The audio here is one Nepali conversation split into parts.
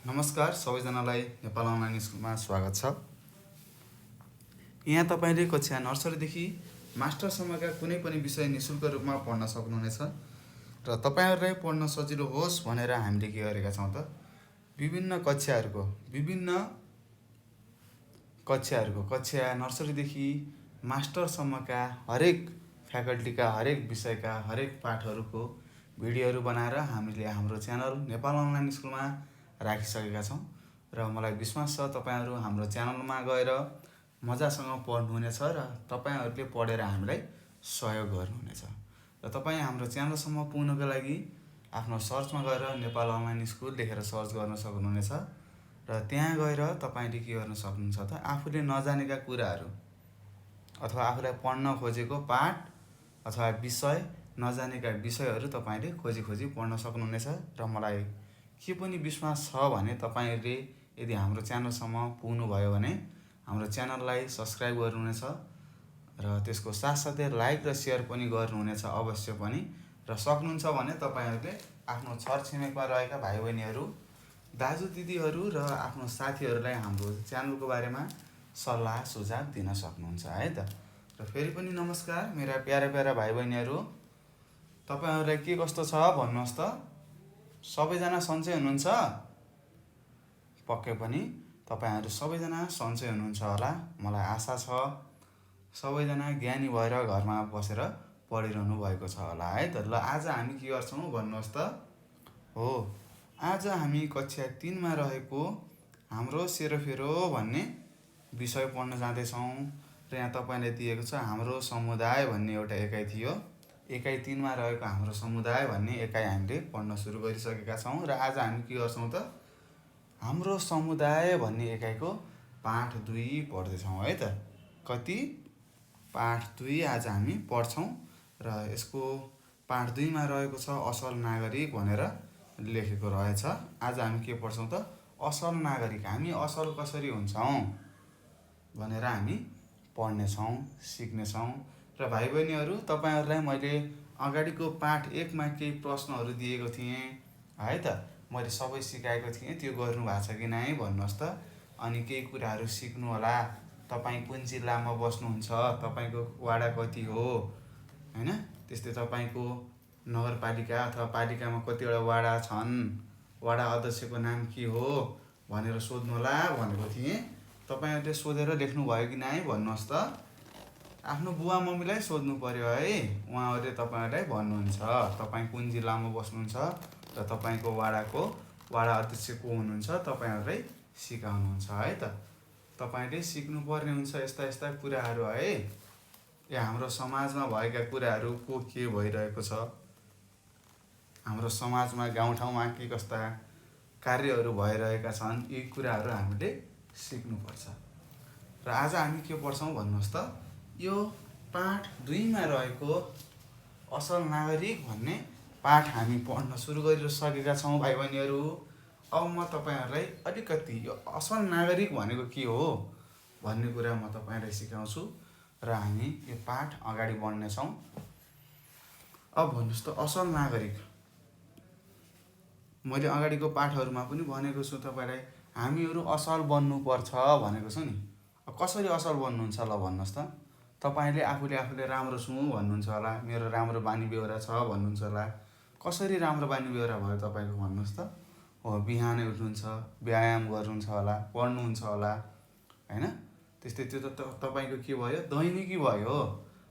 नमस्कार सबैजनालाई नेपाल अनलाइन स्कुलमा स्वागत छ। यहाँ तपाईँले कक्षा नर्सरीदेखि मास्टरसम्मका कुनै पनि विषय निःशुल्क रूपमा पढ्न सक्नुहुनेछ र तपाईँहरूलाई पढ्न सजिलो होस् भनेर हामीले के गरेका छौँ त विभिन्न कक्षा नर्सरीदेखि मास्टरसम्मका हरेक फ्याकल्टीका हरेक विषयका हरेक पाठहरूको भिडियोहरू बनाएर हामीले हाम्रो च्यानल नेपाल अनलाइन स्कुलमा राखिसकेका छौँ र मलाई विश्वास छ तपाईँहरू हाम्रो च्यानलमा गएर मजासँग पढ्नुहुनेछ र तपाईँहरूले पढेर हामीलाई सहयोग गर्नुहुनेछ र तपाईँ हाम्रो च्यानलसम्म पुग्नको लागि आफ्नो सर्चमा गएर नेपाल अनलाइन स्कुल लेखेर सर्च गर्न सक्नुहुनेछ र त्यहाँ गएर तपाईँले के गर्न सक्नुहुन्छ त आफूले नजानेका कुराहरू अथवा आफूलाई पढ्न खोजेको पाठ अथवा विषय नजानेका विषयहरू तपाईँले खोजी पढ्न सक्नुहुनेछ र मलाई के पनि विश्वास छ भने तपाईँहरूले यदि हाम्रो च्यानलसम्म पुग्नुभयो भने हाम्रो च्यानललाई सब्सक्राइब गर्नुहुनेछ र त्यसको साथसाथै लाइक र सेयर पनि गर्नुहुनेछ अवश्य पनि र सक्नुहुन्छ भने तपाईँहरूले आफ्नो छरछिमेकमा रहेका भाइ बहिनीहरू दाजु दिदीहरू र आफ्नो साथीहरूलाई हाम्रो च्यानलको बारेमा सल्लाह सुझाव दिन सक्नुहुन्छ है त। र फेरि पनि नमस्कार मेरा प्यारा भाइ बहिनीहरू, तपाईँहरूलाई के कस्तो छ भन्नुहोस् त। सबैजना सन्चै हुनुहुन्छ? पक्कै पनि तपाईँहरू सबैजना सन्चै हुनुहुन्छ होला, मलाई आशा छ। सबैजना ज्ञानी भएर घरमा बसेर पढिरहनु भएको छ होला है त। ल आज हामी के गर्छौँ भन्नुहोस् त। हो, आज हामी कक्षा 3मा रहेको हाम्रो सेरोफेरो भन्ने विषय पढ्न जाँदैछौँ र यहाँ तपाईँले दिएको छ हाम्रो समुदाय भन्ने एउटा एकाइ थियो। एकाइ 3मा रहेको हाम्रो समुदाय भन्ने एकाइ हामीले पढ्न सुरु गरिसकेका छौँ र आज हामी के गर्छौँ त हाम्रो समुदाय भन्ने एकाइको पाठ 2 पढ्दैछौँ है त। कति? पाठ 2 आज हामी पढ्छौँ र यसको पाठ 2मा रहेको छ असल नागरिक भनेर लेखेको रहेछ। आज हामी के पढ्छौँ त असल नागरिक, हामी असल कसरी हुन्छौँ भनेर हामी पढ्नेछौँ, सिक्नेछौँ। र भाइ बहिनीहरू, तपाईँहरूलाई मैले अगाडिको पाठ 1मा केही प्रश्नहरू दिएको थिएँ है त। मैले सबै सिकाएको थिएँ, त्यो गर्नु भएको छ कि नै भन्नुहोस् त। अनि केही कुराहरू सिक्नु होला। तपाईँ कुन जिल्लामा बस्नुहुन्छ, तपाईँको वाडा कति हो हैन, त्यस्तै तपाईँको नगरपालिका अथवा पालिकामा कतिवटा वाडा छन्, वाडा अध्यक्षको नाम के हो भनेर सोध्नु होला भनेको थिएँ। तपाईँहरूले सोधेर लेख्नुभयो कि नै भन्नुहोस् त। आफ्नो बुवा मम्मीलाई सोध्नु पर्यो है, उहाँहरूले तपाईँहरूलाई भन्नुहुन्छ तपाईँ कुन जिल्लामा बस्नुहुन्छ र तपाईँको वाडाको वाडा अध्यक्ष को हुनुहुन्छ, तपाईँहरूलाई सिकाउनुहुन्छ है त। तपाईँले सिक्नुपर्ने हुन्छ यस्ता कुराहरू है। या हाम्रो समाजमा भएका कुराहरू के भइरहेको छ, हाम्रो समाजमा गाउँठाउँमा के कस्ता कार्यहरू भइरहेका छन्, यी कुराहरू हामीले सिक्नुपर्छ। र आज हामी के पढ्छौँ भन्नुहोस् त। यो पाठ 2मा रहेको असल नागरिक भन्ने पाठ हामी पढ्न सुरु गरिसकेका छौँ भाइ बहिनीहरू। अब म तपाईँहरूलाई अलिकति यो असल नागरिक भनेको के हो भन्ने कुरा म तपाईँलाई सिकाउँछु र हामी यो पाठ अगाडि बढ्नेछौँ। अब भन्नुहोस् त असल नागरिक, मैले अगाडिको पाठहरूमा पनि भनेको छु तपाईँलाई, हामीहरू असल बन्नुपर्छ भनेको छु नि। कसरी असल बन्नुहुन्छ ल भन्नुहोस् त। तपाईँले आफूले राम्रो छु भन्नुहुन्छ होला, मेरो राम्रो बानी बेहोरा छ भन्नुहुन्छ होला। कसरी राम्रो बानी बेहोरा भयो तपाईँको भन्नुहोस् त। हो, बिहानै उठ्नुहुन्छ, व्यायाम गर्नुहुन्छ होला, पढ्नुहुन्छ होला हैन। त्यस्तै त्यो त तपाईँको के भयो, दैनिकी भयो।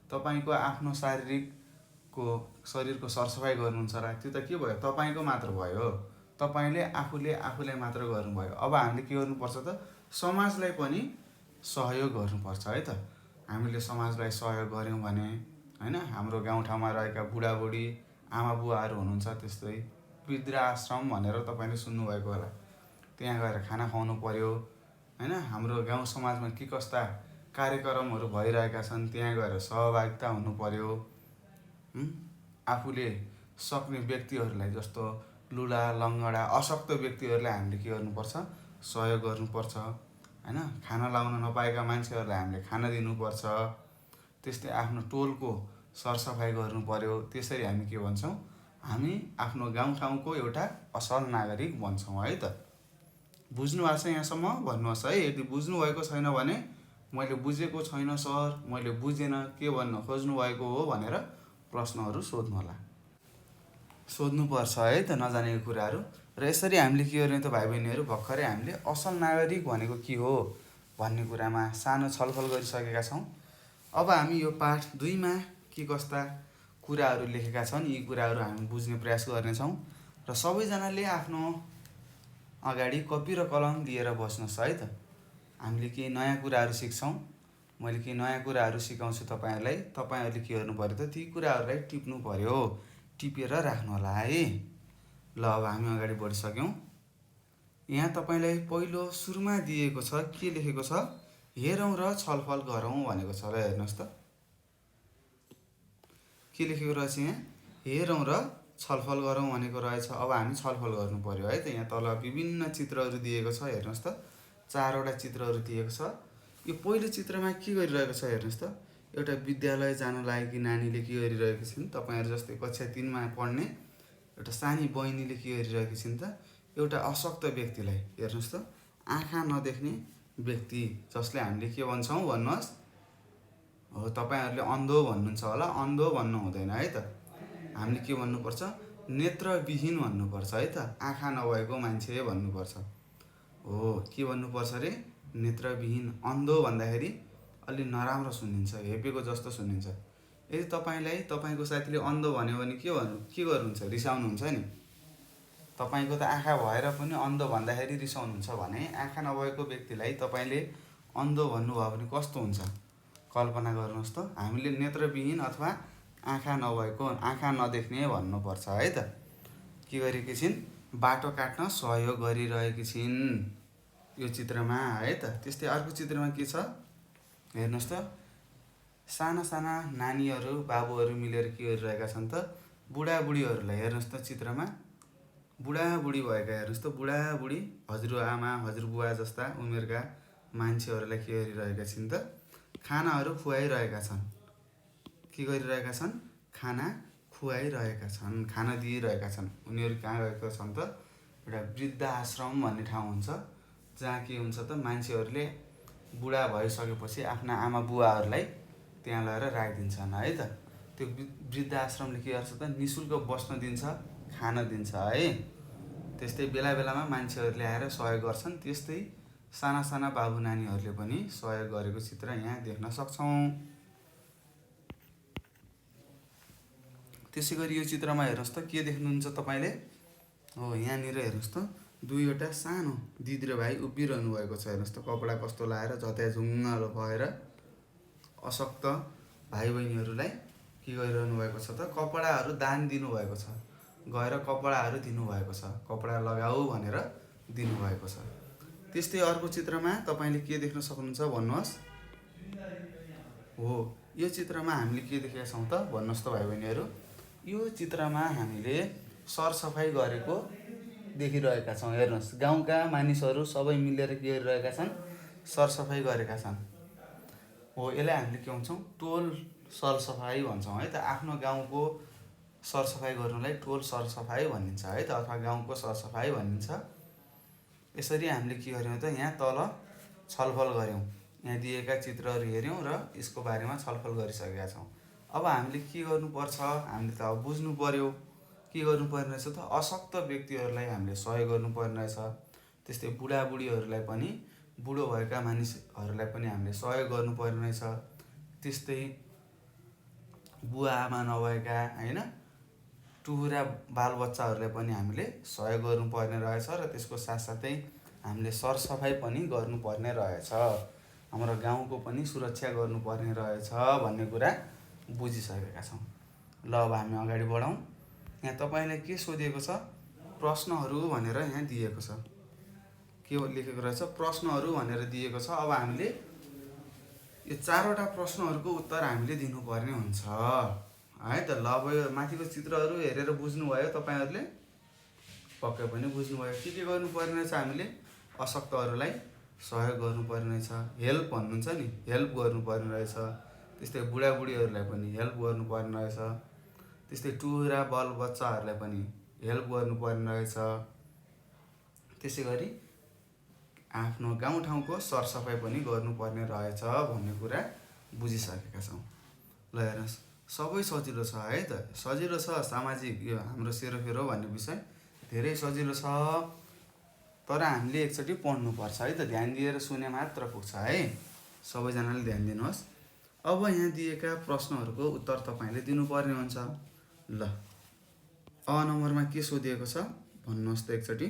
तपाईँको आफ्नो शरीरको सरसफाइ गर्नुहुन्छ होला, त्यो त के भयो, तपाईँको मात्र भयो। तपाईँले आफूलाई मात्र गर्नुभयो। अब हामीले के गर्नुपर्छ त, समाजलाई पनि सहयोग गर्नुपर्छ है त। हामीले समाजलाई सहयोग गऱ्यौँ भने हैन, हाम्रो गाउँठाउँमा रहेका बुढाबुढी आमा बुवाहरू हुनुहुन्छ, त्यस्तै वृद्धाश्रम भनेर तपाईँले सुन्नुभएको होला, त्यहाँ गएर खाना खुवाउनु पर्यो हैन। हाम्रो गाउँ समाजमा के कस्ता कार्यक्रमहरू भइरहेका छन्, त्यहाँ गएर सहभागिता हुनु पर्यो। आफूले सक्ने व्यक्तिहरूलाई, जस्तो लुला लङ्गडा अशक्त व्यक्तिहरूलाई हामीले के गर्नुपर्छ, सहयोग गर्नुपर्छ हैन। खाना लाउन नपाएका मान्छेहरूलाई हामीले खाना दिनुपर्छ। त्यस्तै आफ्नो टोलको सरसफाइ गर्नु पर्यो। त्यसरी हामी के भन्छौँ, हामी आफ्नो गाउँठाउँको एउटा असल नागरिक बन्छौँ है त। बुझ्नु भएको छ यहाँसम्म भन्नुहोस् है। यदि बुझ्नुभएको छैन भने मैले बुझेको छैन सर, मैले बुझेन, के भन्न खोज्नु भएको हो भनेर प्रश्नहरू सोध्नुहोला, सोध्नुपर्छ है त नजानेको कुराहरू। र यसरी हामीले के गर्ने त भाइ बहिनीहरू, भर्खरै हामीले असल नागरिक भनेको के हो भन्ने कुरामा सानो छलफल गरिसकेका छौँ। अब हामी यो पाठ 2मा के कस्ता कुराहरू लेखेका छन् यी कुराहरू हामी बुझ्ने प्रयास गर्नेछौँ। र सबैजनाले आफ्नो अगाडि कपी र कलम लिएर बस्नुहोस् है त। हामीले केही नयाँ कुराहरू सिक्छौँ, मैले केही नयाँ कुराहरू सिकाउँछु तपाईँहरूलाई। तपाईँहरूले के गर्नु पऱ्यो त, ती कुराहरूलाई टिप्नु पऱ्यो, टिपेर राख्नु होला है। ल अब हामी अगाडि बढिसक्यौँ। यहाँ तपाईँलाई पहिलो सुरुमा दिएको छ, के लेखेको छ, हेरौँ र छलफल गरौँ भनेको छ। र हेर्नुहोस् त के लेखेको रहेछ यहाँ, हेरौँ र छलफल गरौँ भनेको रहेछ। अब हामी छलफल गर्नु पऱ्यो है त। यहाँ तल विभिन्न चित्रहरू दिएको छ, हेर्नुहोस् त 4वटा चित्रहरू दिएको छ। यो पहिलो चित्रमा के गरिरहेको छ हेर्नुहोस् त, एउटा विद्यालय जान लागेकी नानीले के गरिरहेकी छिन्, तपाईँहरू जस्तै कक्षा 3मा पढ्ने एउटा सानी बहिनीले के गरिरहेकी छिन् त, एउटा अशक्त व्यक्तिलाई, हेर्नुहोस् त आँखा नदेख्ने व्यक्ति, जसले हामीले के भन्छौँ भन्नुहोस्, हो तपाईँहरूले अन्धो भन्नुहुन्छ होला, अन्धो भन्नु हुँदैन है त। हामीले के भन्नुपर्छ, नेत्रविहीन भन्नुपर्छ है त, आँखा नभएको मान्छे भन्नुपर्छ। हो के भन्नुपर्छ अरे, नेत्रविहीन। अन्धो भन्दाखेरि अलि नराम्रो सुनिन्छ, हेपेको जस्तो सुनिन्छ। यदि तपाईँलाई तपाईँको साथीले अन्धो भन्यो भने के गर्नुहुन्छ, रिसाउनुहुन्छ नि। तपाईँको त आँखा भएर पनि अन्धो भन्दाखेरि रिसाउनुहुन्छ भने आँखा नभएको व्यक्तिलाई तपाईँले अन्धो भन्नुभयो भने कस्तो हुन्छ, कल्पना गर्नुहोस् त। हामीले नेत्रविहीन अथवा आँखा नभएको, आँखा नदेख्ने भन्नुपर्छ है त। के गरेकी छिन्, बाटो काट्न सहयोग गरिरहेकी छिन् यो चित्रमा है त। त्यस्तै अर्को चित्रमा के छ हेर्नुहोस् त, साना साना नानीहरू बाबुहरू मिलेर के गरिरहेका छन् त, बुढाबुढीहरूलाई, हेर्नुहोस् त चित्रमा बुढाबुढी भएका, हेर्नुहोस् त बुढाबुढी हजुरआमा हजुरबुवा जस्ता उमेरका मान्छेहरूलाई के गरिरहेका छिन् त, खानाहरू खुवाइरहेका छन्। के गरिरहेका छन्, खाना खुवाइरहेका छन्, खाना दिइरहेका छन्। उनीहरू कहाँ गएका छन् त, एउटा वृद्धाश्रम भन्ने ठाउँ हुन्छ, जहाँ के हुन्छ त, मान्छेहरूले बुढा भइसकेपछि आफ्ना आमा बुवाहरूलाई त्यहाँ लगेर राखिदिन्छन् है त। त्यो वृद्धाश्रमले के गर्छ त, निःशुल्क बस्न दिन्छ, खान दिन्छ है। त्यस्तै बेला बेलामा मान्छेहरूले आएर सहयोग गर्छन्। त्यस्तै साना साना बाबु नानीहरूले पनि सहयोग गरेको चित्र यहाँ देख्न सक्छौँ। त्यसै गरी यो चित्रमा हेर्नुहोस् त के देख्नुहुन्छ तपाईँले, हो यहाँनिर हेर्नुहोस् त 2वटा सानो दिदी र भाइ उभिरहनु भएको छ। हेर्नुहोस् त कपडा कस्तो लाएर झत्याझुङ्ग भएर अशक्त भाइ बहिनीहरूलाई के गरिरहनु भएको छ त, कपडाहरू दान दिनुभएको छ, गएर कपडाहरू दिनुभएको छ, कपडा लगाऊ भनेर दिनुभएको छ। त्यस्तै अर्को चित्रमा तपाईँले के देख्न सक्नुहुन्छ भन्नुहोस्। हो यो चित्रमा हामीले के देखेका छौँ त भन्नुहोस् त भाइ बहिनीहरू, यो चित्रमा हामीले सरसफाइ गरेको देखिरहेका छौँ। हेर्नुहोस् गाउँका मानिसहरू सबै मिलेर के गरिरहेका छन्, सरसफाइ गरेका छन्। हो यसलाई हामीले के भन्छौँ, टोल सरसफाइ भन्छौँ है त। आफ्नो गाउँको सरसफाइ गर्नुलाई टोल सरसफाइ भनिन्छ है त, अथवा गाउँको सरसफाइ भनिन्छ। यसरी हामीले के गर्यौँ त, यहाँ तल छलफल गऱ्यौँ, यहाँ दिएका चित्रहरू हेऱ्यौँ र यसको बारेमा छलफल गरिसकेका छौँ। अब हामीले के गर्नुपर्छ, हामीले त अब बुझ्नु पर्यो के गर्नुपर्ने रहेछ त, अशक्त व्यक्तिहरूलाई हामीले सहयोग गर्नुपर्ने रहेछ। त्यस्तै बुढाबुढीहरूलाई पनि, बुढो भएका मानिसहरूलाई पनि हामीले सहयोग गर्नुपर्ने रहेछ। त्यस्तै बुवा आमा नभएका होइन टुहुरा बालबच्चाहरूलाई पनि हामीले सहयोग गर्नुपर्ने रहेछ। र त्यसको साथसाथै हामीले सरसफाइ पनि गर्नुपर्ने रहेछ, हाम्रो गाउँको पनि सुरक्षा गर्नुपर्ने रहेछ भन्ने कुरा बुझिसकेका छौँ। ल अब हामी अगाडि बढौँ। यहाँ तपाईँलाई के सोधिएको छ, प्रश्नहरू भनेर यहाँ दिएको छ, के लेखेको रहेछ, प्रश्नहरू भनेर दिएको छ। अब हामीले यो 4वटा प्रश्नहरूको उत्तर हामीले दिनुपर्ने हुन्छ है त। ल अब यो माथिको चित्रहरू हेरेर बुझ्नुभयो तपाईँहरूले, पक्कै पनि बुझ्नुभयो। के गर्नुपर्ने रहेछ, हामीले अशक्तहरूलाई सहयोग गर्नुपर्ने रहेछ, हेल्प भन्नुहुन्छ नि, हेल्प गर्नुपर्ने रहेछ। त्यस्तै बुढाबुढीहरूलाई पनि हेल्प गर्नुपर्ने रहेछ। त्यस्तै टुहुरा बालबच्चाहरूलाई पनि हेल्प गर्नुपर्ने रहेछ। त्यसै गरी आफ्नो गाउँठाउँको सरसफाइ पनि गर्नुपर्ने रहेछ भन्ने कुरा बुझिसकेका छौँ। ल हेर्नुहोस्, सबै सजिलो छ है त, सजिलो छ। सामाजिक यो हाम्रो सेरोफेरो भन्ने विषय धेरै सजिलो छ, तर हामीले एकचोटि पढ्नुपर्छ है त। ध्यान दिएर सुने मात्र पुग्छ है। सबैजनाले ध्यान दिनुहोस्। अब यहाँ दिएका प्रश्नहरूको उत्तर तपाईँले दिनुपर्ने हुन्छ। ल, अ नम्बरमा के सोधिएको छ भन्नुहोस् त एकचोटि।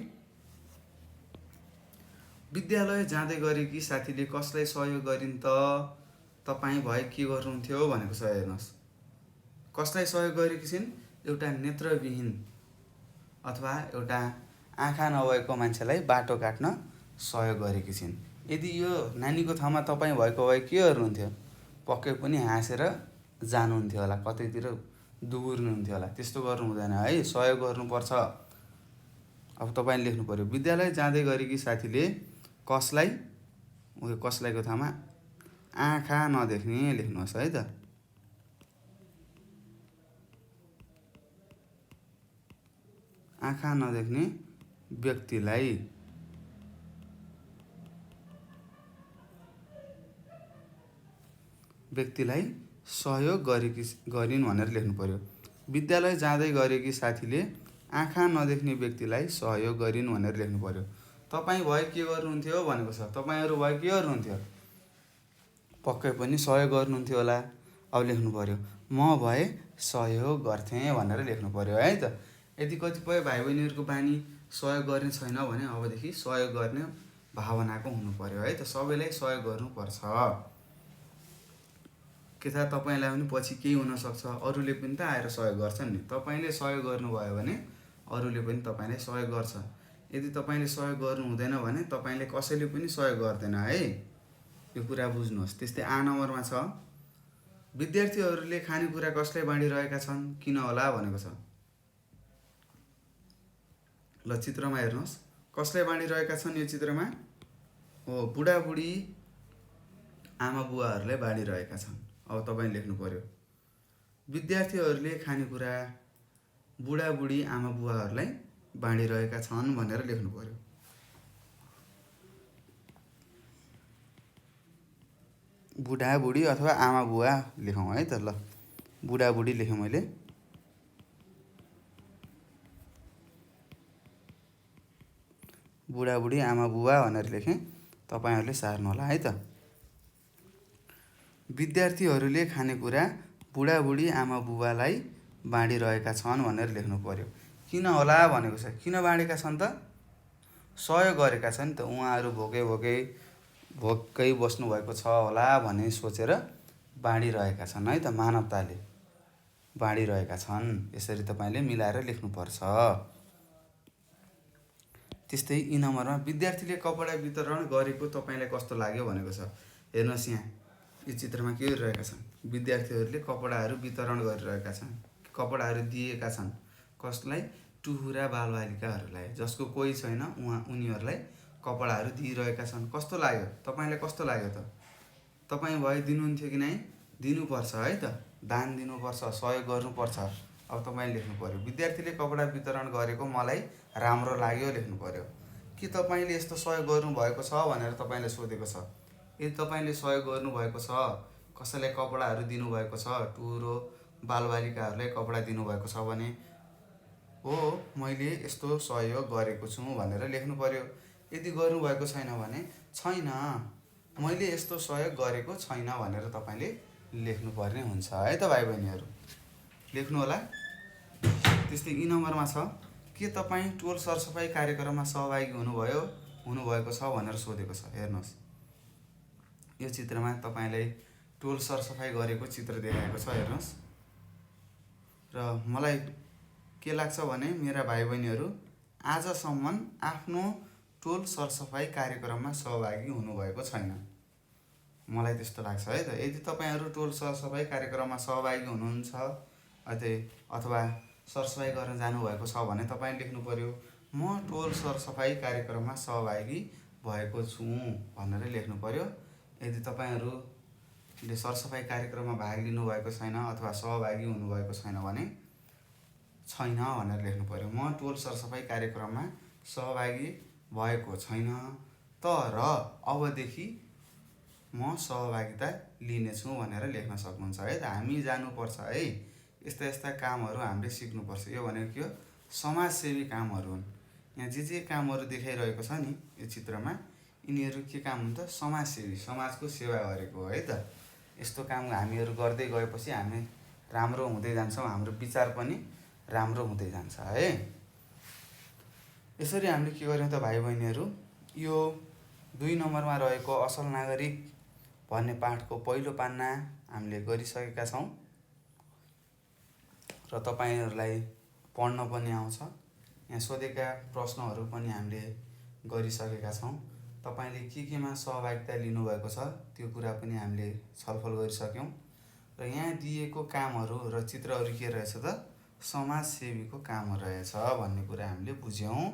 विद्यालय जाँदै गरेकी साथीले कसलाई सहयोग गरिन् त, तपाईँ भए के गर्नुहुन्थ्यो भनेको छ। हेर्नुहोस्, कसलाई सहयोग गरेकी छिन्? एउटा नेत्रविहीन अथवा एउटा आँखा नभएको मान्छेलाई बाटो काट्न सहयोग गरेकी छिन्। यदि यो नानीको ठाउँमा तपाईँ भएको भए के गर्नुहुन्थ्यो? पक्कै पनि हाँसेर जानुहुन्थ्यो होला, कतैतिर दुबुर्नुहुन्थ्यो होला। त्यस्तो गर्नु हुँदैन है, सहयोग गर्नुपर्छ। अब तपाईँले लेख्नु पऱ्यो, विद्यालय जाँदै गरेकी साथीले कसलाई, कसलाईको ठाउँमा आँखा नदेख्ने लेख्नुहोस् है त। आँखा नदेख्ने व्यक्तिलाई सहयोग गरिन् भनेर लेख्नु पर्यो। विद्यालय जाँदै गरेकी साथीले आँखा नदेख्ने व्यक्तिलाई सहयोग गरिन् भनेर लेख्नु पर्यो। तपाईँ भए के गर्नुहुन्थ्यो भनेको छ। तपाईँहरू भए के गर्नुहुन्थ्यो? पक्कै पनि सहयोग गर्नुहुन्थ्यो होला। अब लेख्नु पर्यो, म भए सहयोग गर्थेँ भनेर लेख्नु पर्यो है त। यदि कतिपय भाइ बहिनीहरूको बानी सहयोग गर्ने छैन भने अबदेखि सहयोग गर्ने भावनाको हुनु पर्यो है त। सबैलाई सहयोग गर्नुपर्छ। के थाहा, तपाईँलाई पनि पछि केही हुनसक्छ, अरूले पनि त आएर सहयोग गर्छन् नि। तपाईँले सहयोग गर्नुभयो भने अरूले पनि तपाईँलाई सहयोग गर्छ। यदि तपाईँले सहयोग गर्नु हुँदैन भने तपाईँले कसैले पनि सहयोग गर्दैन है, यो कुरा बुझ्नुहोस्। त्यस्तै आ नम्बरमा छ, विद्यार्थीहरूले खानेकुरा कसलाई बाँडिरहेका छन्, किन होला भनेको छ। ल, चित्रमा हेर्नुहोस्, कसलाई बाँडिरहेका छन् यो चित्रमा? हो, बुढाबुढी आमा बुवाहरूलाई बाँडिरहेका छन्। अब तपाईँ लेख्नु पर्यो, विद्यार्थीहरूले खानेकुरा बुढाबुढी आमा बुवाहरूलाई बाँडिरहेका छन् भनेर लेख्नु पर्यो। बुढाबुढी अथवा आमा बुवा लेखौँ है त। ल, बुढाबुढी लेखेँ मैले। बुढाबुढी आमा बुवा भनेर लेखेँ, तपाईँहरूले सार्नु होला है त। विद्यार्थीहरूले खानेकुरा बुढाबुढी आमा बुवालाई बाँडिरहेका छन् भनेर लेख्नु पर्यो। किन होला भनेको छ। किन बाँडेका छन् त? सहयोग गरेका छन् त। उहाँहरू भोकै बस्नुभएको छ होला भन्ने सोचेर बाँडिरहेका छन् है त। मानवताले बाँडिरहेका छन्। यसरी तपाईँले मिलाएर लेख्नुपर्छ। त्यस्तै ई नम्बरमा, विद्यार्थीले कपडा वितरण गरेको तपाईँलाई कस्तो लाग्यो भनेको छ। हेर्नुहोस्, यहाँ यो चित्रमा के गरिरहेका छन्? विद्यार्थीहरूले कपडाहरू वितरण गरिरहेका छन्, कपडाहरू दिएका छन्। कसलाई? टुहुरा बालबालिकाहरूलाई, जसको कोही छैन उनीहरूलाई कपडाहरू दिइरहेका छन्। कस्तो लाग्यो? तपाईँलाई कस्तो लाग्यो त? तपाईँ भए दिनुहुन्थ्यो कि नै? दिनुपर्छ है त। दान दिनुपर्छ, सहयोग गर्नुपर्छ। अब तपाईँले लेख्नु पर्यो, विद्यार्थीले कपडा वितरण गरेको मलाई राम्रो लाग्यो लेख्नु पर्यो। के तपाईँले यस्तो सहयोग गर्नुभएको छ भनेर तपाईँले सोधेको छ। यदि तपाईँले सहयोग गर्नुभएको छ, कसैलाई कपडाहरू दिनुभएको छ, टुहुरो बालबालिकाहरूलाई कपडा दिनुभएको छ भने हो, मैले यस्तो सहयोग गरेको छु भनेर लेख्नु पर्यो। यदि गर्नुभएको छैन भने छैन, मैले यस्तो सहयोग गरेको छैन भनेर तपाईँले लेख्नुपर्ने हुन्छ है त भाइ बहिनीहरू। लेख्नु होला। त्यस्तै ई नम्बरमा छ, के तपाईँ टोल सरसफाइ कार्यक्रममा सहभागी हुनुभएको छ भनेर सोधेको छ। हेर्नुहोस्, यो चित्रमा तपाईँलाई टोल सरसफाइ गरेको चित्र देखाएको छ। हेर्नुहोस्, र मलाई के लाग्छ भने मेरा भाइ बहिनीहरू आजसम्म आफ्नो टोल सरसफाइ कार्यक्रममा सहभागी हुनुभएको छैन। मलाई त्यस्तो लाग्छ है त। यदि तपाईँहरू टोल सरसफाइ कार्यक्रममा सहभागी हुनुहुन्छ अथवा सरसफाइ गर्न जानुभएको छ भने तपाईँले लेख्नु पर्यो, म टोल सरसफाइ कार्यक्रममा सहभागी भएको छु भनेर लेख्नु पर्यो। यदि तपाईँहरूले सरसफाइ कार्यक्रममा भाग लिनुभएको छैन अथवा सहभागी हुनुभएको छैन भने छैन भनेर लेख्नु पर्यो। म टोल सरसफाइ कार्यक्रममा सहभागी भएको छैन तर अबदेखि म सहभागिता लिनेछु भनेर लेख्न सक्नुहुन्छ है। हामी जानुपर्छ है, यस्ता यस्ता कामहरू हामीले सिक्नुपर्छ। यो भनेको के हो? समाजसेवी कामहरू हुन्। यहाँ जे कामहरू देखाइरहेको छ नि यो चित्रमा, यिनीहरू के काम हुन् त? समाजसेवी, समाजको सेवा गरेको है त। यस्तो काम हामीहरू गर्दै गएपछि हामी राम्रो हुँदै जान्छौँ, हाम्रो विचार पनि राम्रो हुँदै जान्छ है। यसरी हामीले के गर्यौँ त भाइ बहिनीहरू? यो 2 नम्बरमा रहेको असल नागरिक भन्ने पाठको पहिलो पान्ना हामीले गरिसकेका छौँ र तपाईहरुलाई पढ्न पनि आउँछ। यहाँ सोधेका प्रश्नहरू पनि हामीले गरिसकेका छौँ। तपाईले केमा सहभागिता लिनुभएको छ त्यो कुरा पनि हामीले छलफल गरिसक्यौँ र यहाँ दिएको कामहरू र चित्रहरू के रहेछ त? समाजसेवीको काम रहेछ भन्ने कुरा हामीले बुझ्यौँ।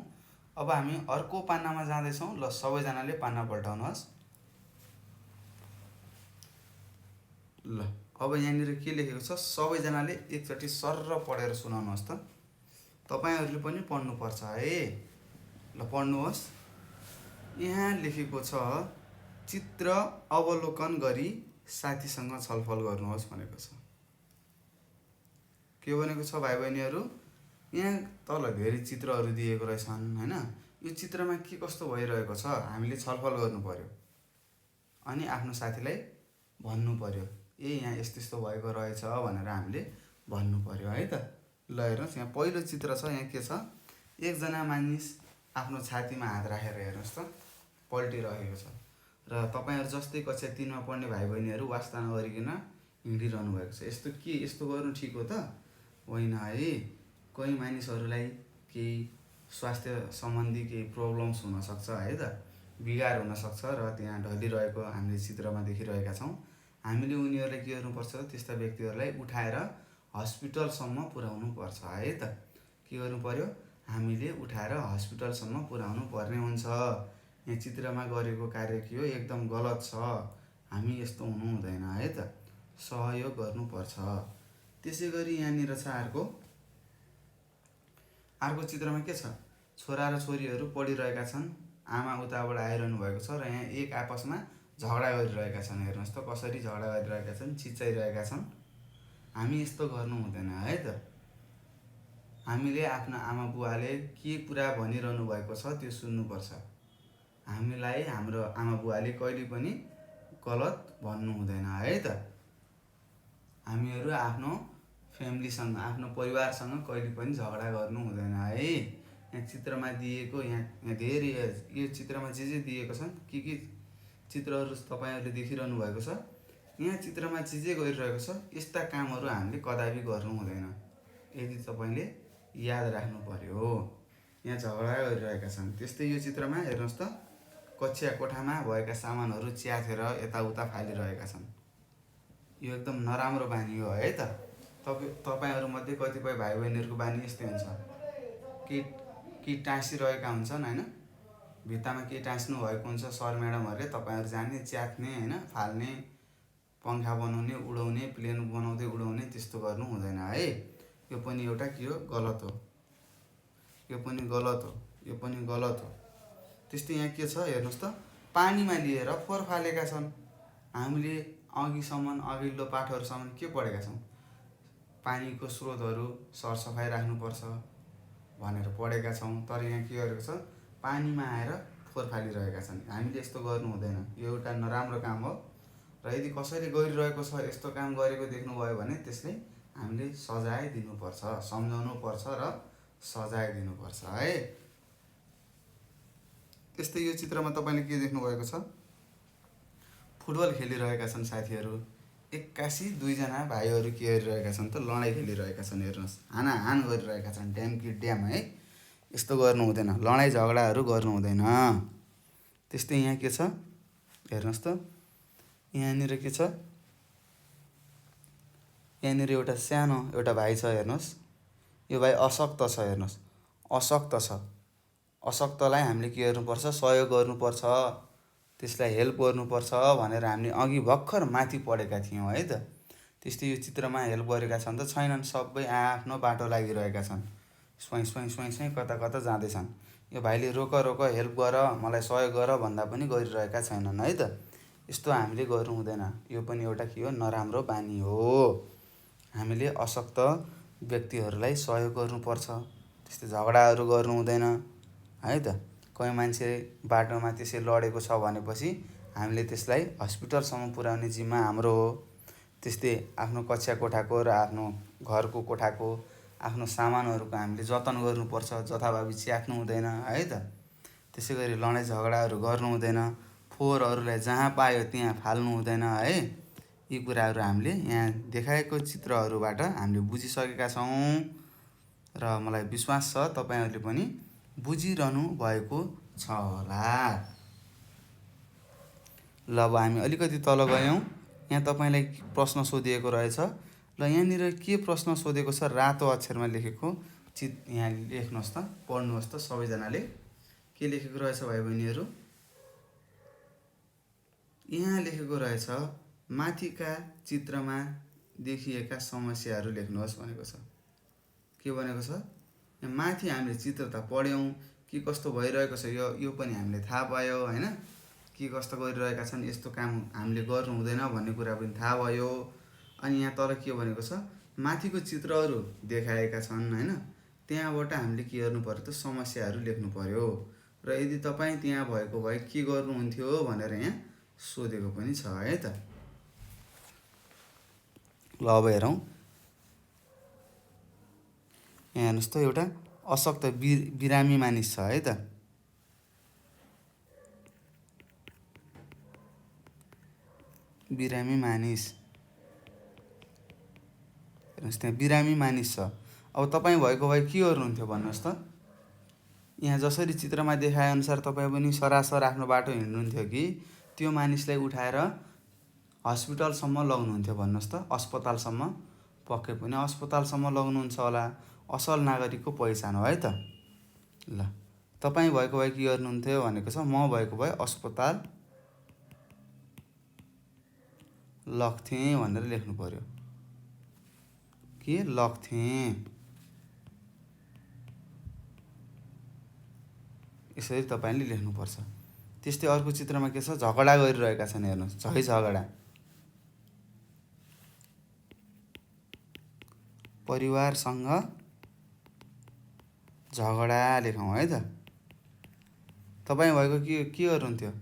अब हामी अर्को पान्नामा जाँदैछौँ। ल सबैजनाले पान्ना पल्टाउनुहोस्। ल अब यहाँनिर के लेखेको छ? सबैजनाले एकचोटि सर्र पढेर सुनाउनुहोस् त। तपाईहरुले पनि पढ्नुपर्छ है। ल पढ्नुहोस्। यहाँ लेखेको छ चित्र अवलोकन गरी साथीसँग छलफल गर्नुहोस् भनेको छ। के भनेको छ भाइ बहिनीहरू? यहाँ तल धेरै चित्रहरू दिएको रहेछन् हैन। यो चित्रमा के कस्तो भइरहेको छ हामीले छलफल गर्नु पर्यो अनि आफ्नो साथीलाई भन्नु पर्यो। यहाँ यस्तो यस्तो भएको रहेछ भनेर हामीले भन्नु पर्यो है त। ल हेर्नुस्, यहाँ पहिलो चित्र छ। यहाँ के छ? एकजना मानिस आफ्नो छातीमा हात राखेर हेर्नुस् त पल्टिरहेको छ र तपाईहरु जस्तै कक्षा 3 मा पढ्ने भाइ बहिनीहरू वास्ता नगरिकन हिँडिरहनु भएको छ। यस्तो गर्नु ठिक हो त होइन है। कोही मानिसहरूलाई केही स्वास्थ्य सम्बन्धी केही प्रब्लम्स हुन सक्छ है त, बिगार हुन सक्छ र त्यहाँ ढलिरहेको हामीले चित्रमा देखिरहेका छौँ। हामीले उनीहरूलाई के गर्नुपर्छ? त्यस्ता व्यक्तिहरूलाई उठाएर हस्पिटलसम्म पुर्याउनु पर्छ है त। के गर्नु पर्यो? हामीले उठाएर हस्पिटलसम्म पुर्याउनु पर्ने हुन्छ। यहाँ चित्रमा गरेको कार्य के हो? एकदम गलत छ। हामी यस्तो हुनु हुँदैन है त। सहयोग गर्नुपर्छ। त्यसैगरी यहाँनिर छ अर्को चित्रमा के छ? छोरा र छोरीहरू पढिरहेका छन्। आमा उताबाट आइरहनु भएको छ र यहाँ एक आपसमा झगडा गरिरहेका छन्। हेर्नुहोस् त कसरी झगडा गरिरहेका छन्, चिच्चाइरहेका छन्। हामी यस्तो गर्नु हुँदैन है त। हामीले आफ्नो आमा बुवाले के कुरा भनिरहनु भएको छ त्यो सुन्नुपर्छ। हामीलाई हाम्रो आमा बुवाले कहिले पनि गलत भन्नु हुँदैन है त। हामीहरू आफ्नो फ्यामिलीसँग, आफ्नो परिवारसँग कहिले पनि झगडा गर्नु हुँदैन है। यहाँ चित्रमा दिएको यहाँ धेरै यो चित्रमा जे दिएको छन् के चित्रहरू तपाईहरुले देखिरहनु भएको छ। यहाँ चित्रमा जे गरिरहेको छ यस्ता कामहरू हामीले कदापि गर्नु हुँदैन। यदि तपाईले याद राख्नु पर्यो। यहाँ झगडा गरिरहेका छन्। त्यस्तै यो चित्रमा हेर्नुहोस् त कक्षा कोठामा भएका सामानहरू च्यातेर यताउता फालिरहेका छन्। यो एकदम नराम्रो बानी हो है त। तपाईहरु मध्ये कतिपय भाइ बहिनीहरुको बानी यस्तै हुन्छ कि टाँसिरहेका हुन्छन् हैन, भित्तामा के टाँस्नु भएको हुन्छ सर म्याडमहरुले, तपाईहरु जाने च्यात्ने हैन, फाल्ने, पंखा बनाउने, उडाउने, प्लेन बनाउँदै उडाउने त्यस्तो गर्नु हुँदैन है। यो पनि एउटा के हो? गलत हो। यो पनि गलत हो। यो पनि गलत हो। त्यस्तै यहाँ के छ हेर्नुस् त पानीमा लिएर फोहोर फालेका छन्। हामीले अघिल्लो पाठहरुसम्म के पढेका छौं? पानीको स्रोतहरू सरसफाई राख्नुपर्छ भनेर पढेका छौं। तर यहाँ के गरेको छ? पानीमा आएर फोहोर फालिरहेका छन्। हामीले यस्तो गर्नु हुँदैन। यो एउटा नराम्रो काम हो र यदि कसैले गरिरहेको छ यस्तो काम गरेको देख्नुभयो भने त्यसले हामीले सजाय दिनुपर्छ, सम्झाउनु पर्छ र सजाय दिनुपर्छ है। त्यस्तै यो चित्रमा तपाईले के देख्नु भएको छ? फुटबल खेलिरहेका छन् साथीहरू। एक्कासी 2 जना भाइहरू के गरिरहेका छन् त? लडाई खेलिरहेका छन्। हेर्नुहोस्, हानाहान गरिरहेका छन्। ड्याम कि ड्याम है। यस्तो गर्नु हुँदैन। लडाई झगडाहरू गर्नु हुँदैन। त्यस्तै यहाँ के छ हेर्नुहोस् त यहाँनिर के छ? यहाँनिर एउटा भाइ छ हेर्नुहोस्। यो भाइ अशक्त छ। हेर्नुहोस्, अशक्त छ। अशक्तलाई हामीले के गर्नुपर्छ? सहयोग गर्नुपर्छ, त्यसलाई हेल्प गर्नुपर्छ भनेर हामीले अघि भर्खर माथि पढेका थियौँ है त। त्यस्तै यो चित्रमा हेल्प गरेका छन् त छैनन्। सबै आफ्नो बाटो लागिरहेका छन्। स्वाई कता कता जाँदैछन्। यो भाइले रोक रोक हेल्प गर, मलाई सहयोग गर भन्दा पनि गरिरहेका छैनन् है त। यस्तो हामीले गर्नु हुँदैन। यो पनि एउटा के हो, नराम्रो बानी हो। हामीले अशक्त व्यक्तिहरूलाई सहयोग गर्नुपर्छ, त्यस्तै झगडाहरू गर्नु हुँदैन है त। कोही मान्छे बाटोमा त्यसै लडेको छ भनेपछि हामीले त्यसलाई हस्पिटलसम्म पुर्याउने जिम्मा हाम्रो हो। त्यस्तै आफ्नो कक्षा कोठाको र आफ्नो घरको कोठाको आफ्नो सामानहरूको हामीले जतन गर्नुपर्छ, जथाभावी च्यात्नु हुँदैन है त। त्यसै गरी लडाइँ झगडाहरू गर्नु हुँदैन, फोहोरहरूलाई जहाँ पायो त्यहाँ फाल्नु हुँदैन है। यी कुराहरू हामीले यहाँ देखाएको चित्रहरूबाट हामीले बुझिसकेका छौँ र मलाई विश्वास छ तपाईँहरूले पनि बुझिरहनु भएको छ होला। ल अब हामी अलिकति तल गयौँ। यहाँ तपाईँलाई प्रश्न सोधिएको रहेछ। ल यहाँनिर के प्रश्न सोधेको छ, रातो अक्षरमा लेखेको यहाँ लेख्नुहोस् त, पढ्नुहोस् त सबैजनाले। के लेखेको रहेछ भाइ बहिनीहरू? यहाँ लेखेको रहेछ माथिका चित्रमा देखिएका समस्याहरू लेख्नुहोस् भनेको छ। के भनेको छ? माथि हामीले चित्र त पढ्यौँ, के कस्तो भइरहेको छ यो पनि हामीले थाहा पायो होइन। के कस्तो गरिरहेका छन्, यस्तो काम हामीले गर्नु हुँदैन भन्ने कुरा पनि थाहा भयो। अनि यहाँ तल के भनेको छ, माथिको चित्रहरू देखाएका छन् होइन, त्यहाँबाट हामीले के गर्नु पर्यो त, समस्याहरू लेख्नु पर्यो। र यदि तपाईँ त्यहाँ भएको भए के गर्नुहुन्थ्यो भनेर यहाँ सोधेको पनि छ है त। ल अब हेरौँ। यहाँ हेर्नुहोस् त, एउटा अशक्त बिरामी मानिस छ है त। बिरामी मानिस, हेर्नुहोस् त्यहाँ बिरामी मानिस छ। अब तपाईँ भएको भए के गर्नुहुन्थ्यो भन्नुहोस् त। यहाँ जसरी चित्रमा देखाएअनुसार तपाईँ पनि सरासर आफ्नो बाटो हिँड्नुहुन्थ्यो कि त्यो मानिसलाई उठाएर हस्पिटलसम्म लग्नुहुन्थ्यो भन्नुहोस् त, अस्पतालसम्म? पक्कै पनि अस्पतालसम्म लग्नुहुन्छ होला। असल नागरिकको पहिचान हो है त। ल तपाईँ भएको भए के गर्नुहुन्थ्यो भनेको छ, म भएको भए अस्पताल लग्थेँ भनेर लेख्नु पर्यो। के लग्थेँ, यसरी तपाईँले लेख्नुपर्छ। त्यस्तै अर्को चित्रमा के छ, झगडा गरिरहेका छन् हेर्नुहोस्, झै झगडा। परिवारसँग झगडा लेखौँ है त। तपाईँ भएको के गर्नुहुन्थ्यो,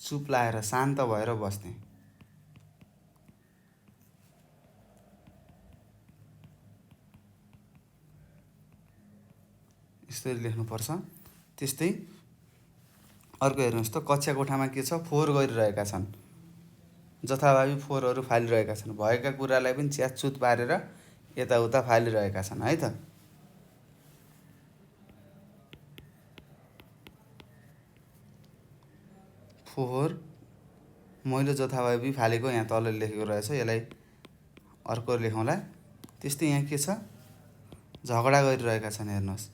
चुप लाएर शान्त भएर बस्ने। यसरी लेख्नुपर्छ। त्यस्तै अर्को हेर्नुहोस् त, कक्षा कोठामा के छ, फोहोर गरिरहेका छन्, जथाभावी फोहोरहरू फालिरहेका छन्, भएका कुरालाई पनि च्यातचुत पारेर यताउता फालिरहेका छन् है त। फोहोर मैलो जथाभावी फालेको यहाँ तल लेखेको रहेछ, यसलाई अर्को लेखौँला। त्यस्तै यहाँ के छ, झगडा गरिरहेका छन् हेर्नुहोस्,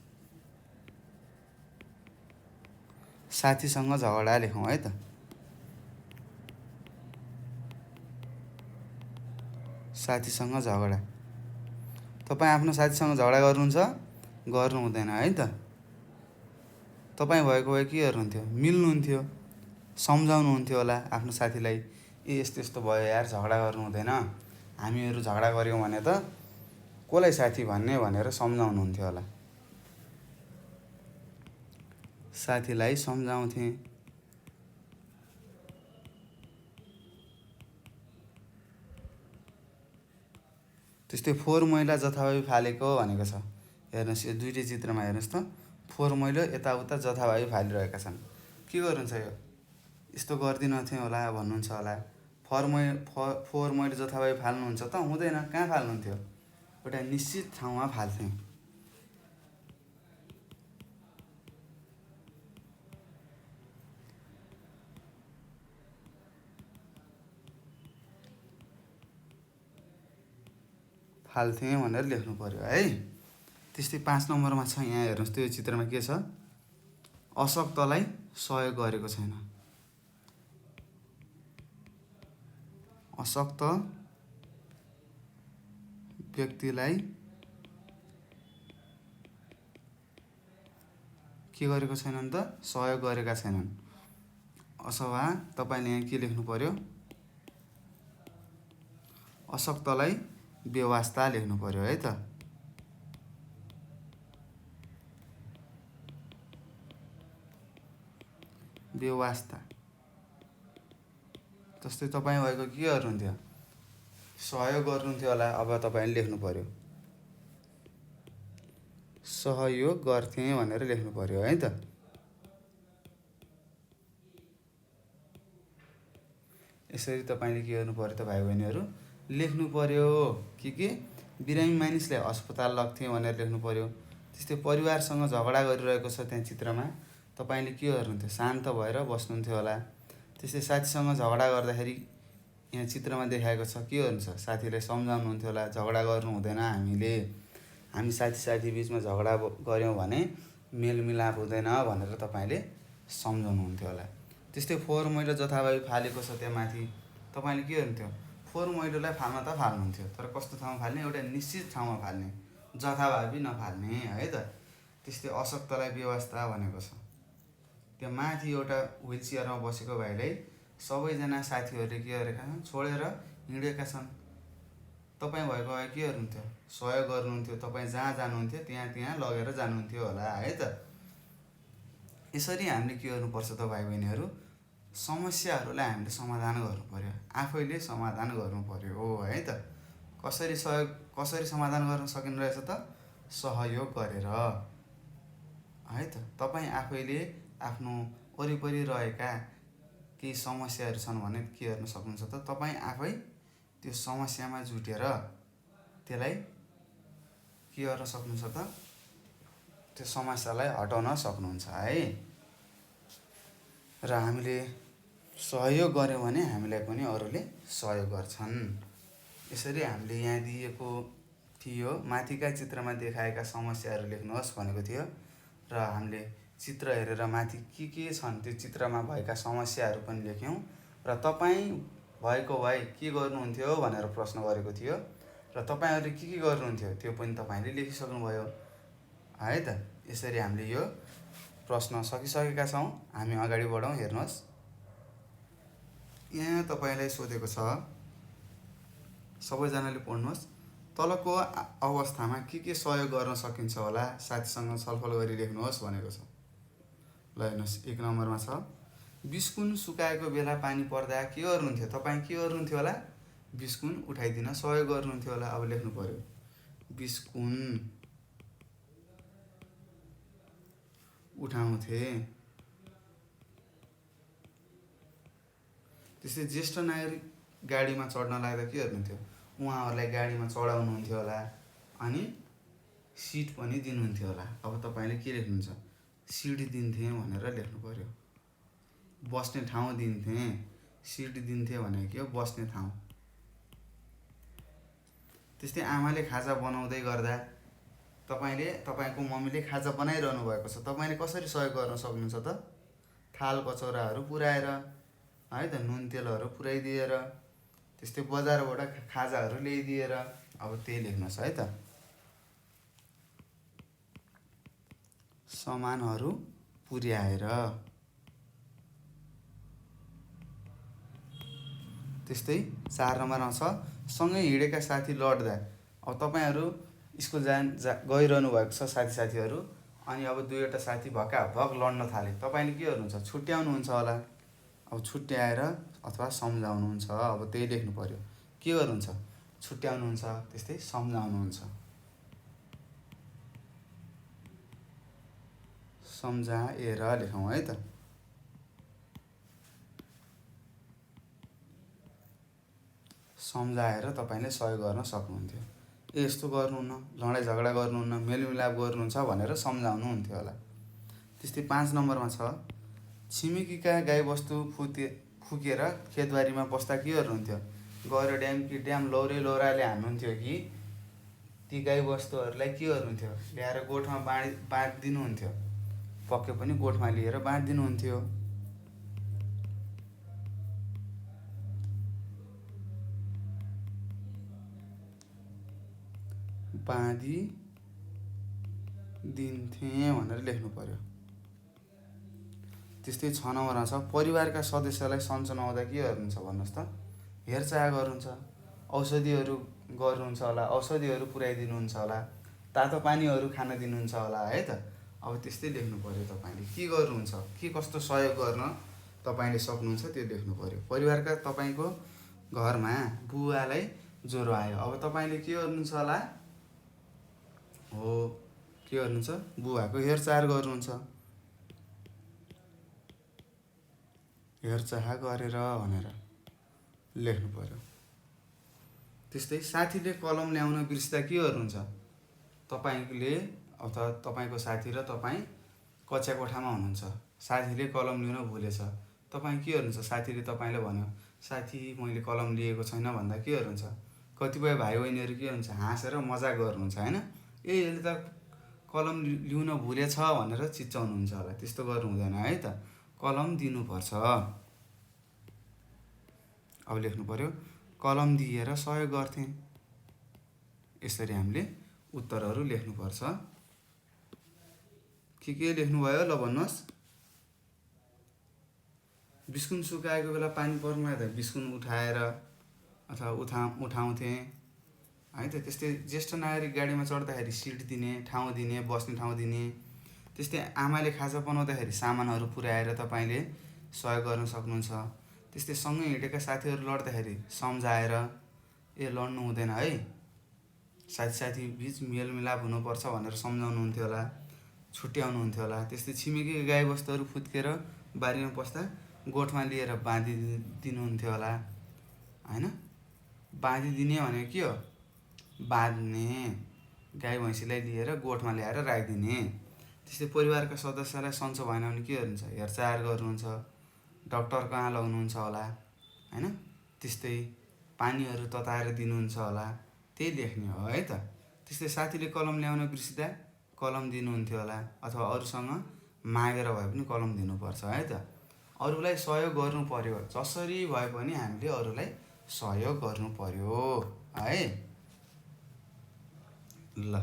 साथीसँग झगडा लेखौँ है त। साथीसँग झगडा। तपाईँ आफ्नो साथीसँग झगडा गर्नुहुन्छ? गर्नु हुँदैन है त। तपाईँ भएको भए के गर्नुहुन्थ्यो, मिल्नुहुन्थ्यो, सम्झाउनुहुन्थ्यो होला आफ्नो साथीलाई, ए यस्तो यस्तो भयो यार, झगडा गर्नु हुँदैन, हामीहरू झगडा गऱ्यौँ भने त कसलाई साथी भन्ने भनेर सम्झाउनुहुन्थ्यो होला। साथीलाई सम्झाउँथेँ। त्यस्तै फोहोर मैला जथाभावी फालेको भनेको छ। हेर्नुहोस् यो दुईटै चित्रमा हेर्नुहोस् त, फोहोर मैलो यताउता जथाभावी फालिरहेका छन्। के गर्नुहुन्छ यो, यस्तो गर्दिनथेँ होला भन्नुहुन्छ होला। फोहोर मैलो जथाभावी फाल्नुहुन्छ त हुँदैन, कहाँ फाल्नुहुन्थ्यो, एउटा निश्चित ठाउँमा फाल्थेँ। फाल्थेँ भनेर लेख्नु पर्यो है। त्यस्तै 5 नम्बरमा छ, यहाँ हेर्नुहोस् त, यो चित्रमा के छ, अशक्तलाई सहयोग गरेको छैन। अशक्त व्यक्तिलाई के गरेको छैनन् त, सहयोग गरेका छैनन्। अथवा तपाईँले यहाँ के लेख्नु पर्यो, अशक्तलाई बेवास्ता लेख्नु पर्यो है त। बेवास्ता। जस्तै तपाईँ भएको के गर्नुहुन्थ्यो, सहयोग गर्नुहुन्थ्यो होला। अब तपाईँले लेख्नु पर्यो सहयोग गर्थेँ भनेर लेख्नु पर्यो है त। यसरी तपाईँले के गर्नु पर्यो त भाइ बहिनीहरू, लेख्नु पर्यो के बिरामी मानिसलाई अस्पताल लग्थेँ भनेर लेख्नु पर्यो। त्यस्तै परिवारसँग झगडा गरिरहेको छ त्यहाँ चित्रमा, तपाईँले के गर्नुहुन्थ्यो, शान्त भएर बस्नुहुन्थ्यो होला। त्यस्तै साथीसँग झगडा गर्दाखेरि यहाँ चित्रमा देखाएको छ, के गर्नु छ, साथीलाई सम्झाउनुहुन्थ्यो होला, झगडा गर्नु हुँदैन, हामी साथी बिचमा झगडा गऱ्यौँ भने मेलमिलाप हुँदैन भनेर तपाईँले सम्झाउनुहुन्थ्यो होला। त्यस्तै फोहोर मैलो जथाभावी फालेको छ त्यहाँ माथि, तपाईँले के गर्नुहुन्थ्यो, फोहोर मैलोलाई फाल्न त फाल्नुहुन्थ्यो, तर कस्तो ठाउँमा फाल्ने, एउटा निश्चित ठाउँमा फाल्ने, जथाभावी नफाल्ने है त। त्यस्तै अशक्तलाई बेवास्ता भनेको छ, त्यहाँ माथि एउटा व्हिल चेयरमा बसेको भाइलाई सबैजना साथीहरूले के गरेका छन्, छोडेर हिँडेका छन्। तपाईँ भएको भए के गर्नुहुन्थ्यो, सहयोग गर्नुहुन्थ्यो, तपाईँ जहाँ जानुहुन्थ्यो त्यहाँ लगेर जानुहुन्थ्यो होला है त। यसरी हामीले के गर्नुपर्छ त भाइ बहिनीहरू, समस्याहरूलाई हामीले समाधान गर्नु पर्यो, आफैले समाधान गर्नु पर्यो है त। कसरी समाधान गर्न सकिरहेछ त, सहयोग गरेर है त। तपाईँ आफैले आफ्नो वरिपरि रहेका केही समस्याहरू छन् भने के गर्न सक्नुहुन्छ त, तपाईँ आफै त्यो समस्यामा जुटेर त्यसलाई के गर्न सक्नुहुन्छ त, त्यो समस्यालाई हटाउन सक्नुहुन्छ है। र हामीले सहयोग गऱ्यौँ भने हामीलाई पनि अरूले सहयोग गर्छन्। यसरी हामीले यहाँ दिएको थियो, माथिका चित्रमा देखाएका समस्याहरू लेख्नुहोस् भनेको थियो, र हामीले चित्र हेरेर माथि के छन् त्यो चित्रमा भएका समस्याहरू पनि लेख्यौँ, र तपाईँ भएको भए के गर्नुहुन्थ्यो भनेर प्रश्न गरेको थियो, र तपाईँहरूले के गर्नुहुन्थ्यो त्यो पनि तपाईँले लेखिसक्नुभयो है त। यसरी हामीले यो प्रश्न सकिसकेका छौँ। हामी अगाडि बढौँ। हेर्नुहोस्, यहाँ तपाईँलाई सोधेको छ, सबैजनाले पढ्नुहोस्, तलको अवस्थामा के सहयोग गर्न सकिन्छ होला, साथीसँग छलफल गरी लेख्नुहोस् भनेको छ। ल हेर्नुहोस्, 1 नम्बरमा छ, बिस्कुन सुकाएको बेला पानी पर्दा के गर्नुहुन्थ्यो, तपाईँ के गर्नुहुन्थ्यो होला, बिस्कुन उठाइदिन सहयोग गर्नुहुन्थ्यो होला। अब लेख्नु पर्यो, बिस्कुन उठाउँथे। त्यस्तै ज्येष्ठ नागरिक गाडीमा चढ्न लाग्दा के गर्नुहुन्थ्यो, उहाँहरूलाई गाडीमा चढाउनुहुन्थ्यो होला, अनि सिट पनि दिनुहुन्थ्यो होला। अब तपाईँले के लेख्नुहुन्छ, सिट दिन्थेँ भनेर लेख्नु पर्यो। बस्ने ठाउँ दिन्थेँ, सिट दिन्थे भनेको के हो, बस्ने ठाउँ। त्यस्तै आमाले खाजा बनाउँदै गर्दा तपाईँको मम्मीले खाजा बनाइरहनु भएको छ, तपाईँले कसरी सहयोग गर्न सक्नुहुन्छ त, थाल कचौराहरू पुर्याएर है त, नुन तेलहरू पुर्याइदिएर, त्यस्तै बजारबाट खाजाहरू ल्याइदिएर। अब त्यही लेख्नुहोस् है त, सामानहरू पुर्याएर। त्यस्तै 4 नम्बरमा छ, सँगै हिँडेका साथी लड्दा। अब तपाईँहरू स्कुल गइरहनु भएको छ साथीहरू, अनि अब 2वटा साथी भक्काभक लड्न थाले, तपाईँले के गर्नुहुन्छ, छुट्याउनुहुन्छ होला। अब छुट्याएर अथवा सम्झाउनुहुन्छ, अब त्यही लेख्नु पर्यो, के गर्नुहुन्छ, छुट्याउनुहुन्छ, त्यस्तै सम्झाउनुहुन्छ। सम्झाएर लेखौँ है त। सम्झाएर तपाईँले सहयोग गर्न सक्नुहुन्थ्यो, यस्तो गर्नुहुन्न, लडाइँ झगडा गर्नुहुन्न, मेलमिलाप गर्नुहुन्छ भनेर सम्झाउनुहुन्थ्यो होला। त्यस्तै 5 नम्बरमा छ, छिमेकीका गाईबस्तु फुकेर खेतबारीमा बस्दा के गर्नुहुन्थ्यो, गएर ड्याम लौराले हान्नुहुन्थ्यो कि ती गाईबस्तुहरूलाई के गर्नुहुन्थ्यो, ल्याएर गोठमा बाँधिदिनुहुन्थ्यो, पक्कै पनि गोठमा लिएर बाँधिदिनुहुन्थ्यो। बाँधिदिन्थेँ भनेर लेख्नु पर्यो। त्यस्तै 6 नम्बरमा छ परिवारका सदस्यलाई सन्चो नहुँदा के गर्नुहुन्छ भन्नुहोस् त? हेरचाह गर्नुहुन्छ, औषधिहरू गर्नुहुन्छ होला, औषधिहरू पुर्याइदिनुहुन्छ होला, तातो पानीहरू खान दिनुहुन्छ होला है त। अब त्यस्तै लेख्नु पर्यो तपाईँले के गर्नुहुन्छ, के कस्तो सहयोग गर्न तपाईँले सक्नुहुन्छ त्यो लेख्नु पर्यो। परिवारका तपाईँको घरमा बुवालाई ज्वरो आयो, अब तपाईँले के गर्नुहुन्छ होला? हो के गर्नुहुन्छ? बुवाको हेरचाह गर्नुहुन्छ, हेरचाह गरेर भनेर लेख्नु पर्यो। त्यस्तै साथीले कलम ल्याउन बिर्सिँदा के गर्नुहुन्छ? तपाईँले अथवा तपाईँको साथी र तपाईँ कक्षा कोठामा हुनुहुन्छ, साथीले कलम लिन भुलेछ, तपाईँ के गर्नुहुन्छ? साथीले तपाईँलाई भन्यो साथी मैले कलम लिएको छैन भन्दा के गर्नुहुन्छ? कतिपय भाइ बहिनीहरू के हुन्छ हाँसेर मजाक गर्नुहुन्छ होइन, यसले त कलम लिउन भुलेछ भनेर चिच्याउनुहुन्छ होला, त्यस्तो गर्नु हुँदैन है त, कलम दिनुपर्छ। अब लेख्नु पर्यो कलम दिएर सहयोग गर्थे। यसरी हामीले उत्तरहरू लेख्नुपर्छ। के लेख्नुभयो ल भन्नुहोस्? बिस्कुन सुकाएको बेला पानी पर्नुमा त बिस्कुन उठाएर अथवा उठाउँथे है त। त्यस्तै ज्येष्ठ नागरिक गाडीमा चढ्दाखेरि सिट दिने, ठाउँ दिने, बस्ने ठाउँ दिने। त्यस्तै आमाले खाजा बनाउँदाखेरि सामानहरू पुर्याएर तपाईँले सहयोग गर्न सक्नुहुन्छ। त्यस्तै सँगै हिँडेका साथीहरू लड्दाखेरि सम्झाएर लड्नु हुँदैन है, साथी बिच मेलमिलाप हुनुपर्छ भनेर सम्झाउनुहुन्थ्यो होला, छुट्याउनुहुन्थ्यो होला। त्यस्तै छिमेकी गाईबस्तुहरू फुत्केर बारीमा पस्दा गोठमा लिएर बाँधिदिनुहुन्थ्यो होला होइन। बाँधिदिने भनेको के हो? बाँध्ने, गाई भैँसीलाई लिएर गोठमा ल्याएर राखिदिने। त्यस्तै परिवारका सदस्यलाई सन्चो भएन भने के गर्नुहुन्छ? हेरचाह गर्नुहुन्छ, डक्टर कहाँ लग्नुहुन्छ होला होइन। त्यस्तै पानीहरू तताएर दिनुहुन्छ होला, त्यही लेख्ने हो है त। त्यस्तै साथीले कलम ल्याउन बिर्सिँदा कलम दिनुहुन्थ्यो होला, अथवा अरूसँग मागेर भए पनि कलम दिनुपर्छ है त। अरूलाई सहयोग गर्नु पर्यो, जसरी भए पनि हामीले अरूलाई सहयोग गर्नु पर्यो है। ल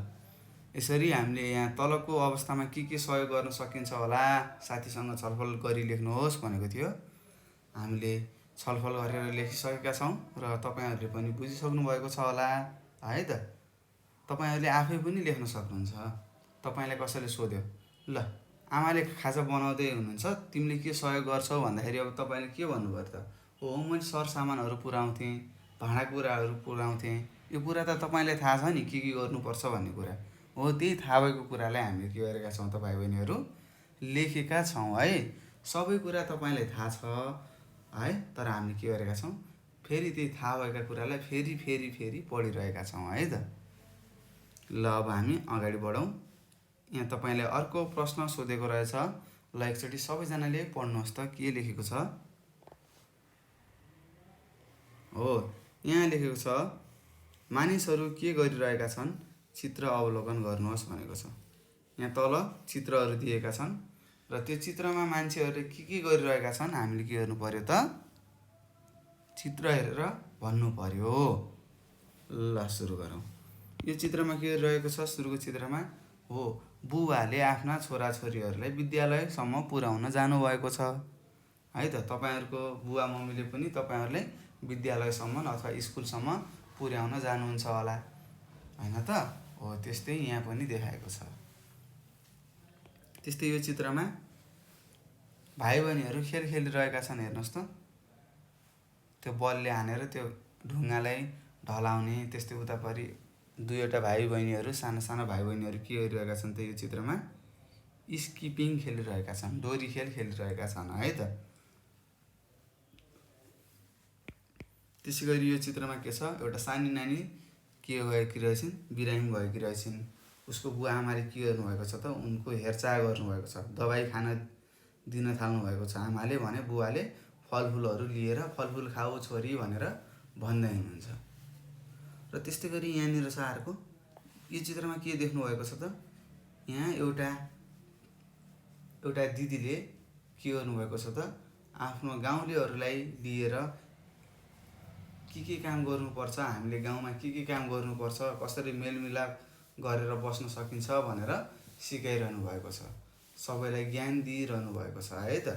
यसरी हामीले यहाँ तलको अवस्थामा के सहयोग गर्न सकिन्छ होला साथीसँग छलफल गरी लेख्नुहोस् भनेको थियो। हामीले छलफल गरेर लेखिसकेका छौँ र तपाईँहरूले पनि बुझिसक्नु भएको छ होला है त। तपाईँहरूले आफै पनि लेख्न सक्नुहुन्छ। तपाईँलाई कसैले सोध्यो ल आमाले खाजा बनाउँदै हुनुहुन्छ, तिमीले के सहयोग गर्छौ भन्दाखेरि अब तपाईँले के भन्नुभयो त? हो मैले सरसामानहरू पुर्याउँथेँ, भाँडाकुँडाहरू पुर्याउँथेँ। यो कुरा त तपाईँलाई थाहा छ नि के गर्नुपर्छ भन्ने कुरा हो। त्यही थाहा भएको कुरालाई हामीले के गरेका छौँ त भाइ बहिनीहरू? लेखेका छौँ है। सबै कुरा तपाईँलाई थाहा छ है, तर हामीले के गरेका छौँ? फेरि त्यही थाहा भएका कुरालाई फेरि पढिरहेका छौँ है त। ल अब हामी अगाडि बढौँ। यहाँ तपाईँले अर्को प्रश्न सोधेको रहेछ, ल एकचोटि सबैजनाले पढ्नुहोस् त के लेखेको छ। हो यहाँ लेखेको छ मानिसहरू के गरिरहेका छन् चित्र अवलोकन गर्नुहोस् भनेको छ। यहाँ तल चित्रहरू दिएका छन् र त्यो चित्रमा मान्छेहरूले के गरिरहेका छन् हामीले के गर्नु पर्यो त? चित्र हेरेर भन्नु पर्यो। ल सुरु गरौँ। यो चित्रमा के रहेको छ? सुरुको चित्रमा हो बुबाले आफ्ना छोराछोरीहरूलाई विद्यालयसम्म पुर्याउन जानुभएको छ है त। तपाईँहरूको बुवा मम्मीले पनि तपाईँहरूलाई विद्यालयसम्म अथवा स्कुलसम्म पुर्याउन जानुहुन्छ होला होइन त। हो त्यस्तै यहाँ पनि देखाएको छ। त्यस्तै यो चित्रमा भाइ बहिनीहरू खेल खेलिरहेका छन्, हेर्नुहोस् त। त्यो बलले हानेर त्यो ढुङ्गालाई ढलाउने, त्यस्तै उतापरि दुईवटा भाइ बहिनीहरू, साना भाइ बहिनीहरू के गरिरहेका छन् त यो चित्रमा? स्किपिङ खेलिरहेका छन्, डोरी खेल खेलिरहेका छन् है त। त्यसै गरी यो चित्रमा के छ? एउटा सानी नानी के भएकी रहेछन्? बिरामी भएकी रहेछन्। उसको बुवा आमाले के गर्नुभएको छ त? उनको हेरचाह गर्नुभएको छ, दबाई खान दिन थाल्नु भएको छ। आमाले भने बुवाले फलफुलहरू लिएर फलफुल खाऊ छोरी भनेर भन्दै हुनुहुन्छ। र त्यस्तै गरी यहाँनिर छ अर्को। यो चित्रमा के देख्नु भएको छ त? यहाँ एउटा दिदीले के गर्नुभएको छ त? आफ्नो गाउँलेहरूलाई लिएर के काम गर्नुपर्छ, हामीले गाउँमा के काम गर्नुपर्छ, कसरी मेलमिलाप गरेर बस्न सकिन्छ भनेर सिकाइरहनु भएको छ, सबैलाई ज्ञान दिइरहनु भएको छ है त।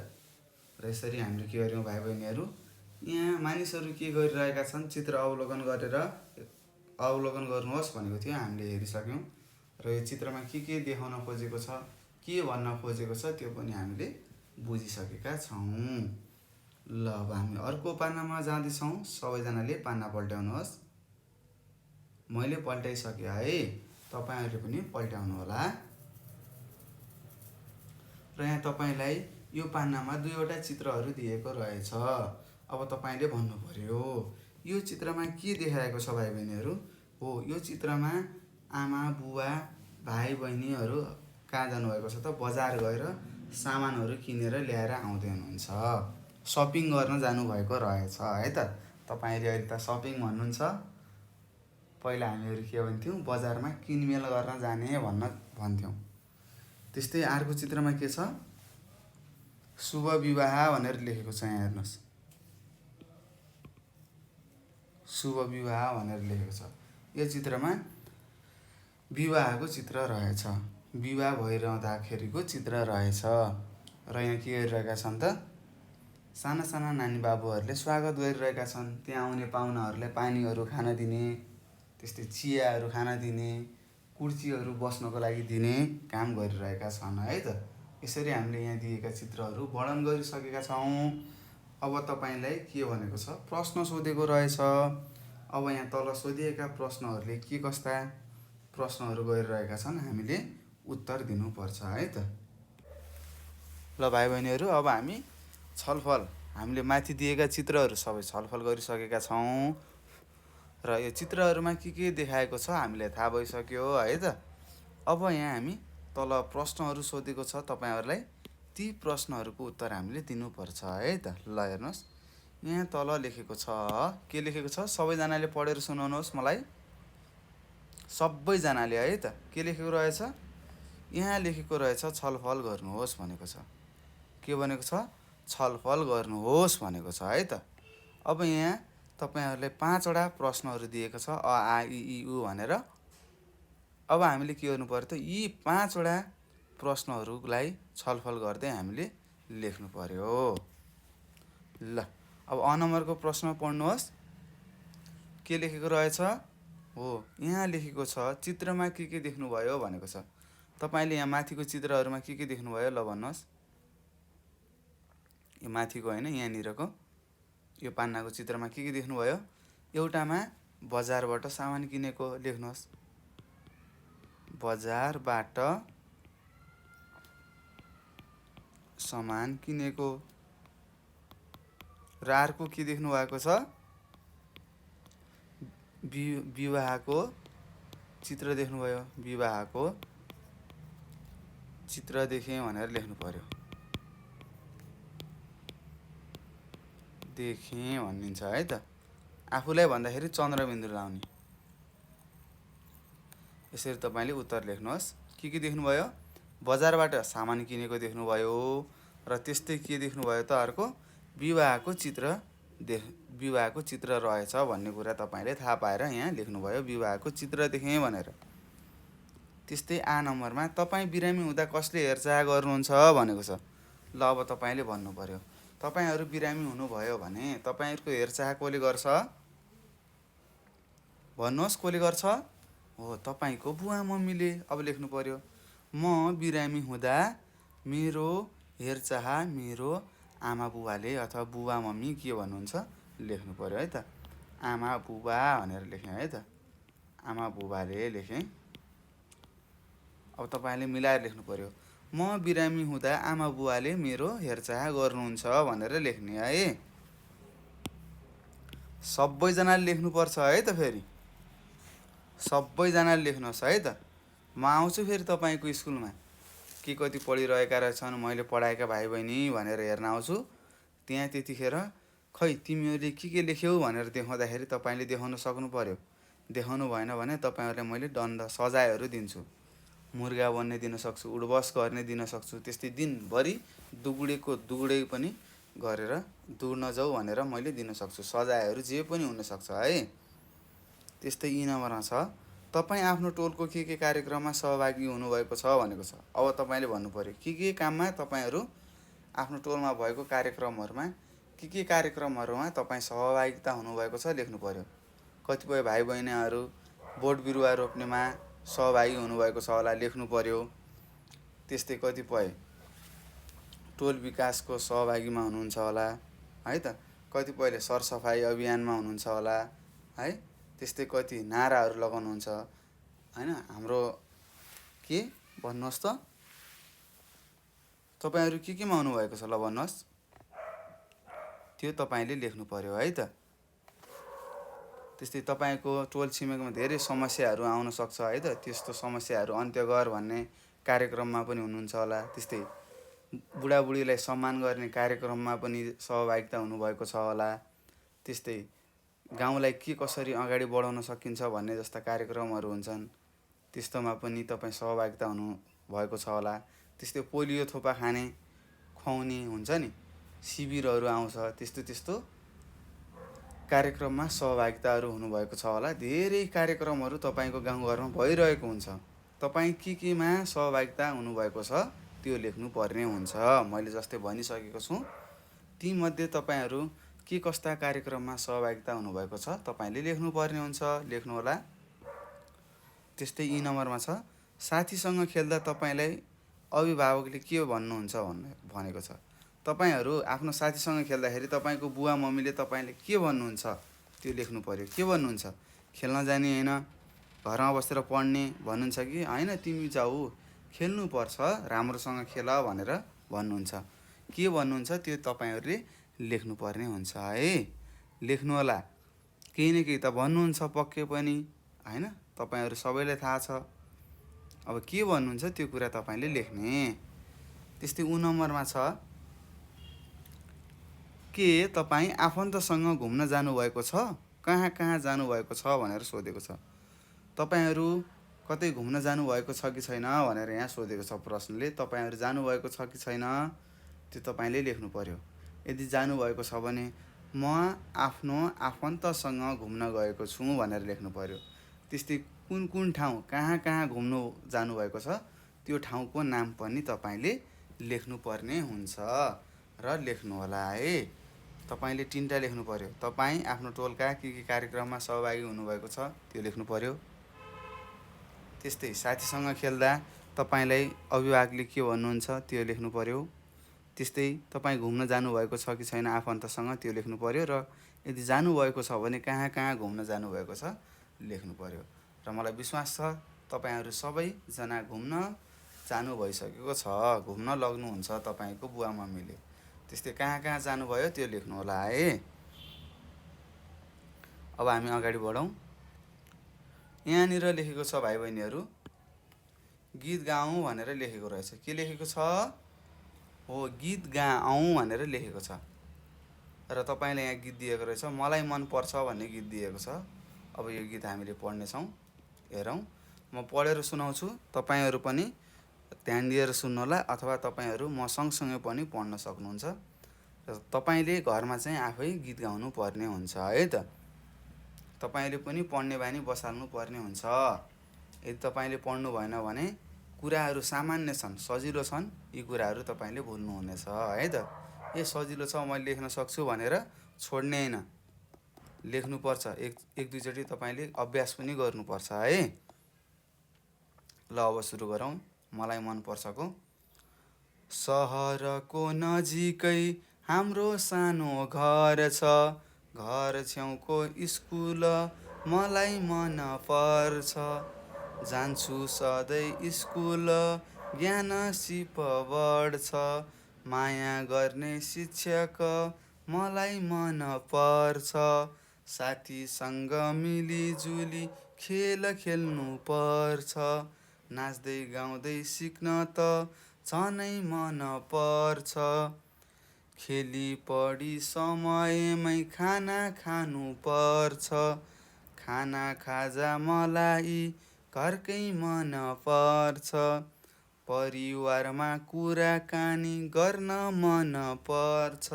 र यसरी हामीले के गर्यौँ भाइ बहिनीहरू, यहाँ मानिसहरू के गरिरहेका छन् चित्र अवलोकन गर्नुहोस् भनेको थियो, हामीले हेरिसक्यौँ। र यो चित्रमा के देखाउन खोजेको छ, के भन्न खोजेको छ त्यो पनि हामीले बुझिसकेका छौँ। ल अब हामी अर्को पानामा जाँदैछौँ। सबैजनाले पाना पल्ट्याउनुहोस्। मैले पल्टाइसकेँ है, तपाईँहरूले पनि पल्ट्याउनु होला। र यहाँ तपाईँलाई यो पानामा 2वटा चित्रहरू दिएको रहेछ। अब तपाईँले भन्नु पर्यो यो चित्रमा के देखाएको छ भाइ बहिनीहरू। हो, यो चित्रमा आमा बुवा भाइ बहिनीहरू कहाँ जानुभएको छ त, बजार गएर सामानहरू किनेर ल्याएर आउँदै हुनुहुन्छ, सपिङ गर्न जानुभएको रहेछ है त। तपाईँले अहिले त सपिङ भन्नुहुन्छ, पहिला हामीहरू के भन्थ्यौँ, बजारमा किनमेल गर्न जाने भन्थ्यौँ। त्यस्तै अर्को चित्रमा के छ, शुभ विवाह भनेर लेखेको छ। यहाँ हेर्नुहोस्, शुभ विवाह भनेर लेखेको छ। यो चित्रमा विवाहको चित्र रहेछ, विवाह भइरहँदाखेरिको चित्र रहेछ। र यहाँ के गरिरहेका छन् त, साना साना नानी बाबुहरूले स्वागत गरिरहेका छन्। त्यहाँ आउने पाहुनाहरूलाई पानीहरू खान दिने, त्यस्तै चियाहरू खान दिने, कुर्सीहरू बस्नको लागि दिने काम गरिरहेका छन् है त। यसरी हामीले यहाँ दिएका चित्रहरू वर्णन गरिसकेका छौँ। अब तपाईँलाई के भनेको छ, प्रश्न सोधेको रहेछ। अब यहाँ तल सोधिएका प्रश्नहरूले के कस्ता प्रश्नहरू गरिरहेका छन्, हामीले उत्तर दिनुपर्छ है त। ल भाइ बहिनीहरू, अब हामी हामीले माथि दिएका चित्रहरू सबै छलफल गरिसकेका छौँ। र यो चित्रहरूमा के देखाएको छ हामीलाई थाहा भइसक्यो है त। अब यहाँ हामी तल प्रश्नहरू सोधेको छ तपाईँहरूलाई, ती प्रश्नहरूको उत्तर हामीले दिनुपर्छ है त। ल हेर्नुहोस्, यहाँ तल लेखेको छ, के लेखेको छ, सबैजनाले पढेर सुनाउनुहोस् मलाई। सबैजनाले है त, के लेखेको रहेछ, यहाँ लेखेको रहेछ छलफल गर्नुहोस् भनेको छ। के भनेको छ, छलफल गर्नुहोस् भनेको छ है त। अब यहाँ तपाईँहरूलाई 5वटा प्रश्नहरू दिएको छ, अ आ इ ई उ भनेर। अब हामीले के गर्नु पर्यो त, यी 5वटा प्रश्नहरूलाई छलफल गर्दै हामीले लेख्नु पर्यो। ल अब अ नम्बरको प्रश्न पढ्नुहोस्, के लेखेको रहेछ। हो, यहाँ लेखेको छ चित्रमा के देख्नुभयो भनेको छ। तपाईँले यहाँ माथिको चित्रहरूमा के देख्नुभयो, ल भन्नुहोस्। यो माथिको होइन, यहाँनिरको यो पान्नाको चित्रमा के देख्नुभयो। एउटामा बजारबाट सामान किनेको लेख्नुहोस्, बजारबाट सामान किनेको। र अर्को के देख्नु भएको छ, विवाहको चित्र देख्नुभयो, विवाहको चित्र देखेँ भनेर लेख्नु पर्यो। देखेँ भनिन्छ है त। आफूलाई भन्दाखेरि चन्द्रबिन्दु लाउने। यसरी तपाईँले उत्तर लेख्नुहोस्। के देख्नुभयो, बजारबाट सामान किनेको देख्नुभयो। र त्यस्तै के देख्नुभयो त, अर्को विवाहको चित्र रहेछ भन्ने कुरा तपाईँले थाहा पाएर यहाँ लेख्नुभयो, विवाहको चित्र देखेँ भनेर। त्यस्तै आ नम्बरमा तपाईँ बिरामी हुँदा कसले हेरचाह गर्नुहुन्छ भनेको छ। ल अब तपाईँले भन्नु पर्यो, तपाईँहरू बिरामी हुनुभयो भने तपाईँहरूको हेरचाह कसले गर्छ, भन्नुहोस्, कसले गर्छ। हो, तपाईँको बुवा मम्मीले। अब लेख्नु पर्यो, म बिरामी हुँदा मेरो हेरचाह मेरो आमा बुवाले अथवा बुवा मम्मी के भन्नुहुन्छ लेख्नु पर्यो है त। आमा बुबा भनेर लेखेँ है त, आमा बुबाले लेखेँ। अब तपाईँले मिलाएर लेख्नु पर्यो, म बिरामी हुँदा आमा बुवाले मेरो हेरचाह गर्नुहुन्छ भनेर लेख्ने है। सबैजनाले लेख्नुपर्छ है त। फेरि सबैजनाले लेख्नुहोस् है त। म आउँछु फेरि तपाईँको स्कुलमा, के कति पढिरहेका रहेछन्, मैले पढाएका भाइ बहिनी भनेर हेर्न आउँछु। त्यहाँ त्यतिखेर खै तिमीहरूले के लेख्यौ भनेर देखाउँदाखेरि तपाईँले देखाउन सक्नु पर्यो। देखाउनु भएन भने तपाईँहरूलाई मैले दण्ड सजायहरू दिन्छु। मुर्गा बन्ने दिन सक्छु, उडबस गर्ने दिन सक्छु, त्यस्तै दिनभरि दुगुडे पनि गरेर दुर नजाऊ भनेर मैले दिन सक्छु। सजायहरू जे पनि हुनसक्छ है। त्यस्तै ई नम्बरमा छ, तपाईँ आफ्नो टोलको के कार्यक्रममा सहभागी हुनुभएको छ भनेको छ। अब तपाईँले भन्नु पर्यो के काममा तपाईँहरू आफ्नो टोलमा भएको कार्यक्रमहरूमा के कार्यक्रमहरूमा तपाईँ सहभागिता हुनुभएको छ लेख्नु पर्यो। कतिपय भाइ बहिनीहरू बोट बिरुवा रोप्नेमा सहभागी हुनुभएको छ होला लेख्नु पर्यो। त्यस्तै कतिपय टोल विकासको सहभागीमा हुनुहुन्छ होला है त। कतिपयले सरसफाइ अभियानमा हुनुहुन्छ होला है। त्यस्तै कति नाराहरू लगाउनुहुन्छ हैन। हाम्रो के भन्नुहोस् त, तपाईँहरू केमा हुनुभएको छ ल भन्नुहोस्। त्यो तपाईँले लेख्नु पर्यो है त। त्यस्तै तपाईँको टोल छिमेकमा धेरै समस्याहरू आउन सक्छ है त। त्यस्तो समस्याहरू अन्त्य गर भन्ने कार्यक्रममा पनि हुनुहुन्छ होला। त्यस्तै बुढाबुढीलाई सम्मान गर्ने कार्यक्रममा पनि सहभागिता हुनुभएको छ होला। त्यस्तै गाउँलाई के कसरी अगाडि बढाउन सकिन्छ भन्ने जस्ता कार्यक्रमहरू हुन्छन्, त्यस्तोमा पनि तपाईँ सहभागिता हुनुभएको छ होला। त्यस्तै पोलियो थोपा खाने खुवाउने हुन्छ नि, शिविरहरू आउँछ, त्यस्तो कार्यक्रममा सहभागिताहरू हुनुभएको छ होला। धेरै कार्यक्रमहरू तपाईँको गाउँघरमा भइरहेको हुन्छ। तपाईँ केमा सहभागिता हुनुभएको छ त्यो लेख्नु पर्ने हुन्छ। मैले जस्तै भनिसकेको छु, तीमध्ये तपाईँहरू के कस्ता कार्यक्रममा सहभागिता हुनुभएको छ तपाईँले लेख्नु पर्ने हुन्छ, लेख्नुहोला। त्यस्तै यी नम्बरमा छ, साथीसँग खेल्दा तपाईँलाई अभिभावकले के भन्नुहुन्छ भनेको छ। तपाईँहरू आफ्नो साथीसँग खेल्दाखेरि तपाईँको बुवा मम्मीले तपाईँले के भन्नुहुन्छ त्यो लेख्नु पर्यो। के भन्नुहुन्छ, खेल्न जाने होइन, घरमा बसेर पढ्ने भन्नुहुन्छ कि होइन तिमी जाऊ खेल्नुपर्छ राम्रोसँग खेल भनेर भन्नुहुन्छ। के भन्नुहुन्छ त्यो तपाईँहरूले लेख्नुपर्ने हुन्छ है। लेख्नुहोला। केही न केही त भन्नुहुन्छ पक्कै पनि होइन, तपाईँहरू सबैलाई थाहा छ। अब के भन्नुहुन्छ त्यो कुरा तपाईँले लेख्ने। त्यस्तै 9 नम्बरमा छ, के तपाईँ आफन्तसँग घुम्न जानुभएको छ, कहाँ जानुभएको छ भनेर सोधेको छ। तपाईँहरू कतै घुम्न जानुभएको छ कि छैन भनेर यहाँ सोधेको छ प्रश्नले। तपाईँहरू जानुभएको छ कि छैन त्यो तपाईँले लेख्नु पर्यो। यदि जानुभएको छ भने म आफ्नो आफन्तसँग घुम्न गएको छु भनेर लेख्नु पर्यो। त्यस्तै कुन ठाउँ कहाँ घुम्नु जानुभएको छ त्यो ठाउँको नाम पनि तपाईँले लेख्नुपर्ने हुन्छ र लेख्नुहोला है। तपाईँले 3टा लेख्नु पर्यो। तपाईँ आफ्नो टोलका के कार्यक्रममा सहभागी हुनुभएको छ त्यो लेख्नु पर्यो। त्यस्तै साथीसँग खेल्दा तपाईँलाई अभिभावकले के भन्नुहुन्छ त्यो लेख्नु पर्यो। त्यस्तै तपाईँ घुम्न जानुभएको छ कि छैन आफन्तसँग त्यो लेख्नु पर्यो। र यदि जानुभएको छ भने कहाँ घुम्न जानुभएको छ लेख्नु पर्यो। र मलाई विश्वास छ तपाईँहरू सबैजना घुम्न जानु भइसकेको छ, घुम्न लग्नुहुन्छ तपाईँको बुवा मम्मीले। त्यस्तै कहाँ जानुभयो त्यो लेख्नु होला है। अब हामी अगाडि बढौँ। यहाँनिर लेखेको छ भाइ बहिनीहरू, गीत गाउँ भनेर लेखेको रहेछ। के लेखेको छ हो, गीत गाउँ भनेर लेखेको छ। र तपाईँले यहाँ गीत दिएको रहेछ, मलाई मन पर्छ भन्ने गीत दिएको छ। अब यो गीत हामीले पढ्नेछौँ, हेरौँ। म पढेर सुनाउँछु, तपाईँहरू पनि ध्यान दिएर सुन्नुहोला, अथवा तपाईँहरू म सँगसँगै पनि पढ्न सक्नुहुन्छ। र तपाईँले घरमा चाहिँ आफै गीत गाउनु पर्ने हुन्छ है त। तपाईँले पनि पढ्ने बानी बसाल्नु पर्ने हुन्छ। यदि तपाईँले पढ्नु भएन भने कुराहरू सामान्य छन्, सजिलो छन्, यी कुराहरू तपाईँले भुल्नुहुनेछ है त। सजिलो छ मैले लेख्न सक्छु भनेर छोड्ने होइन, लेख्नुपर्छ। एक दुईचोटि तपाईँले अभ्यास पनि गर्नुपर्छ है। ल अब सुरु गरौँ। मलाई मन पर्छको, सहरको नजिकै हाम्रो सानो घर छ, घर छेउको स्कुल मलाई मन पर्छ, जान्छु सधैँ स्कुल ज्ञान सिप बढ्छ, माया गर्ने शिक्षक मलाई मन पर्छ, साथीसँग मिलिजुली खेल खेल्नु पर्छ, नाच्दै गाउँदै सिक्न त झनै मन पर्छ, खेली पढी समयमै खाना खानु पर्छ, खाना खाजा मलाई घरकै मन पर्छ, परिवारमा कुराकानी गर्न मन पर्छ,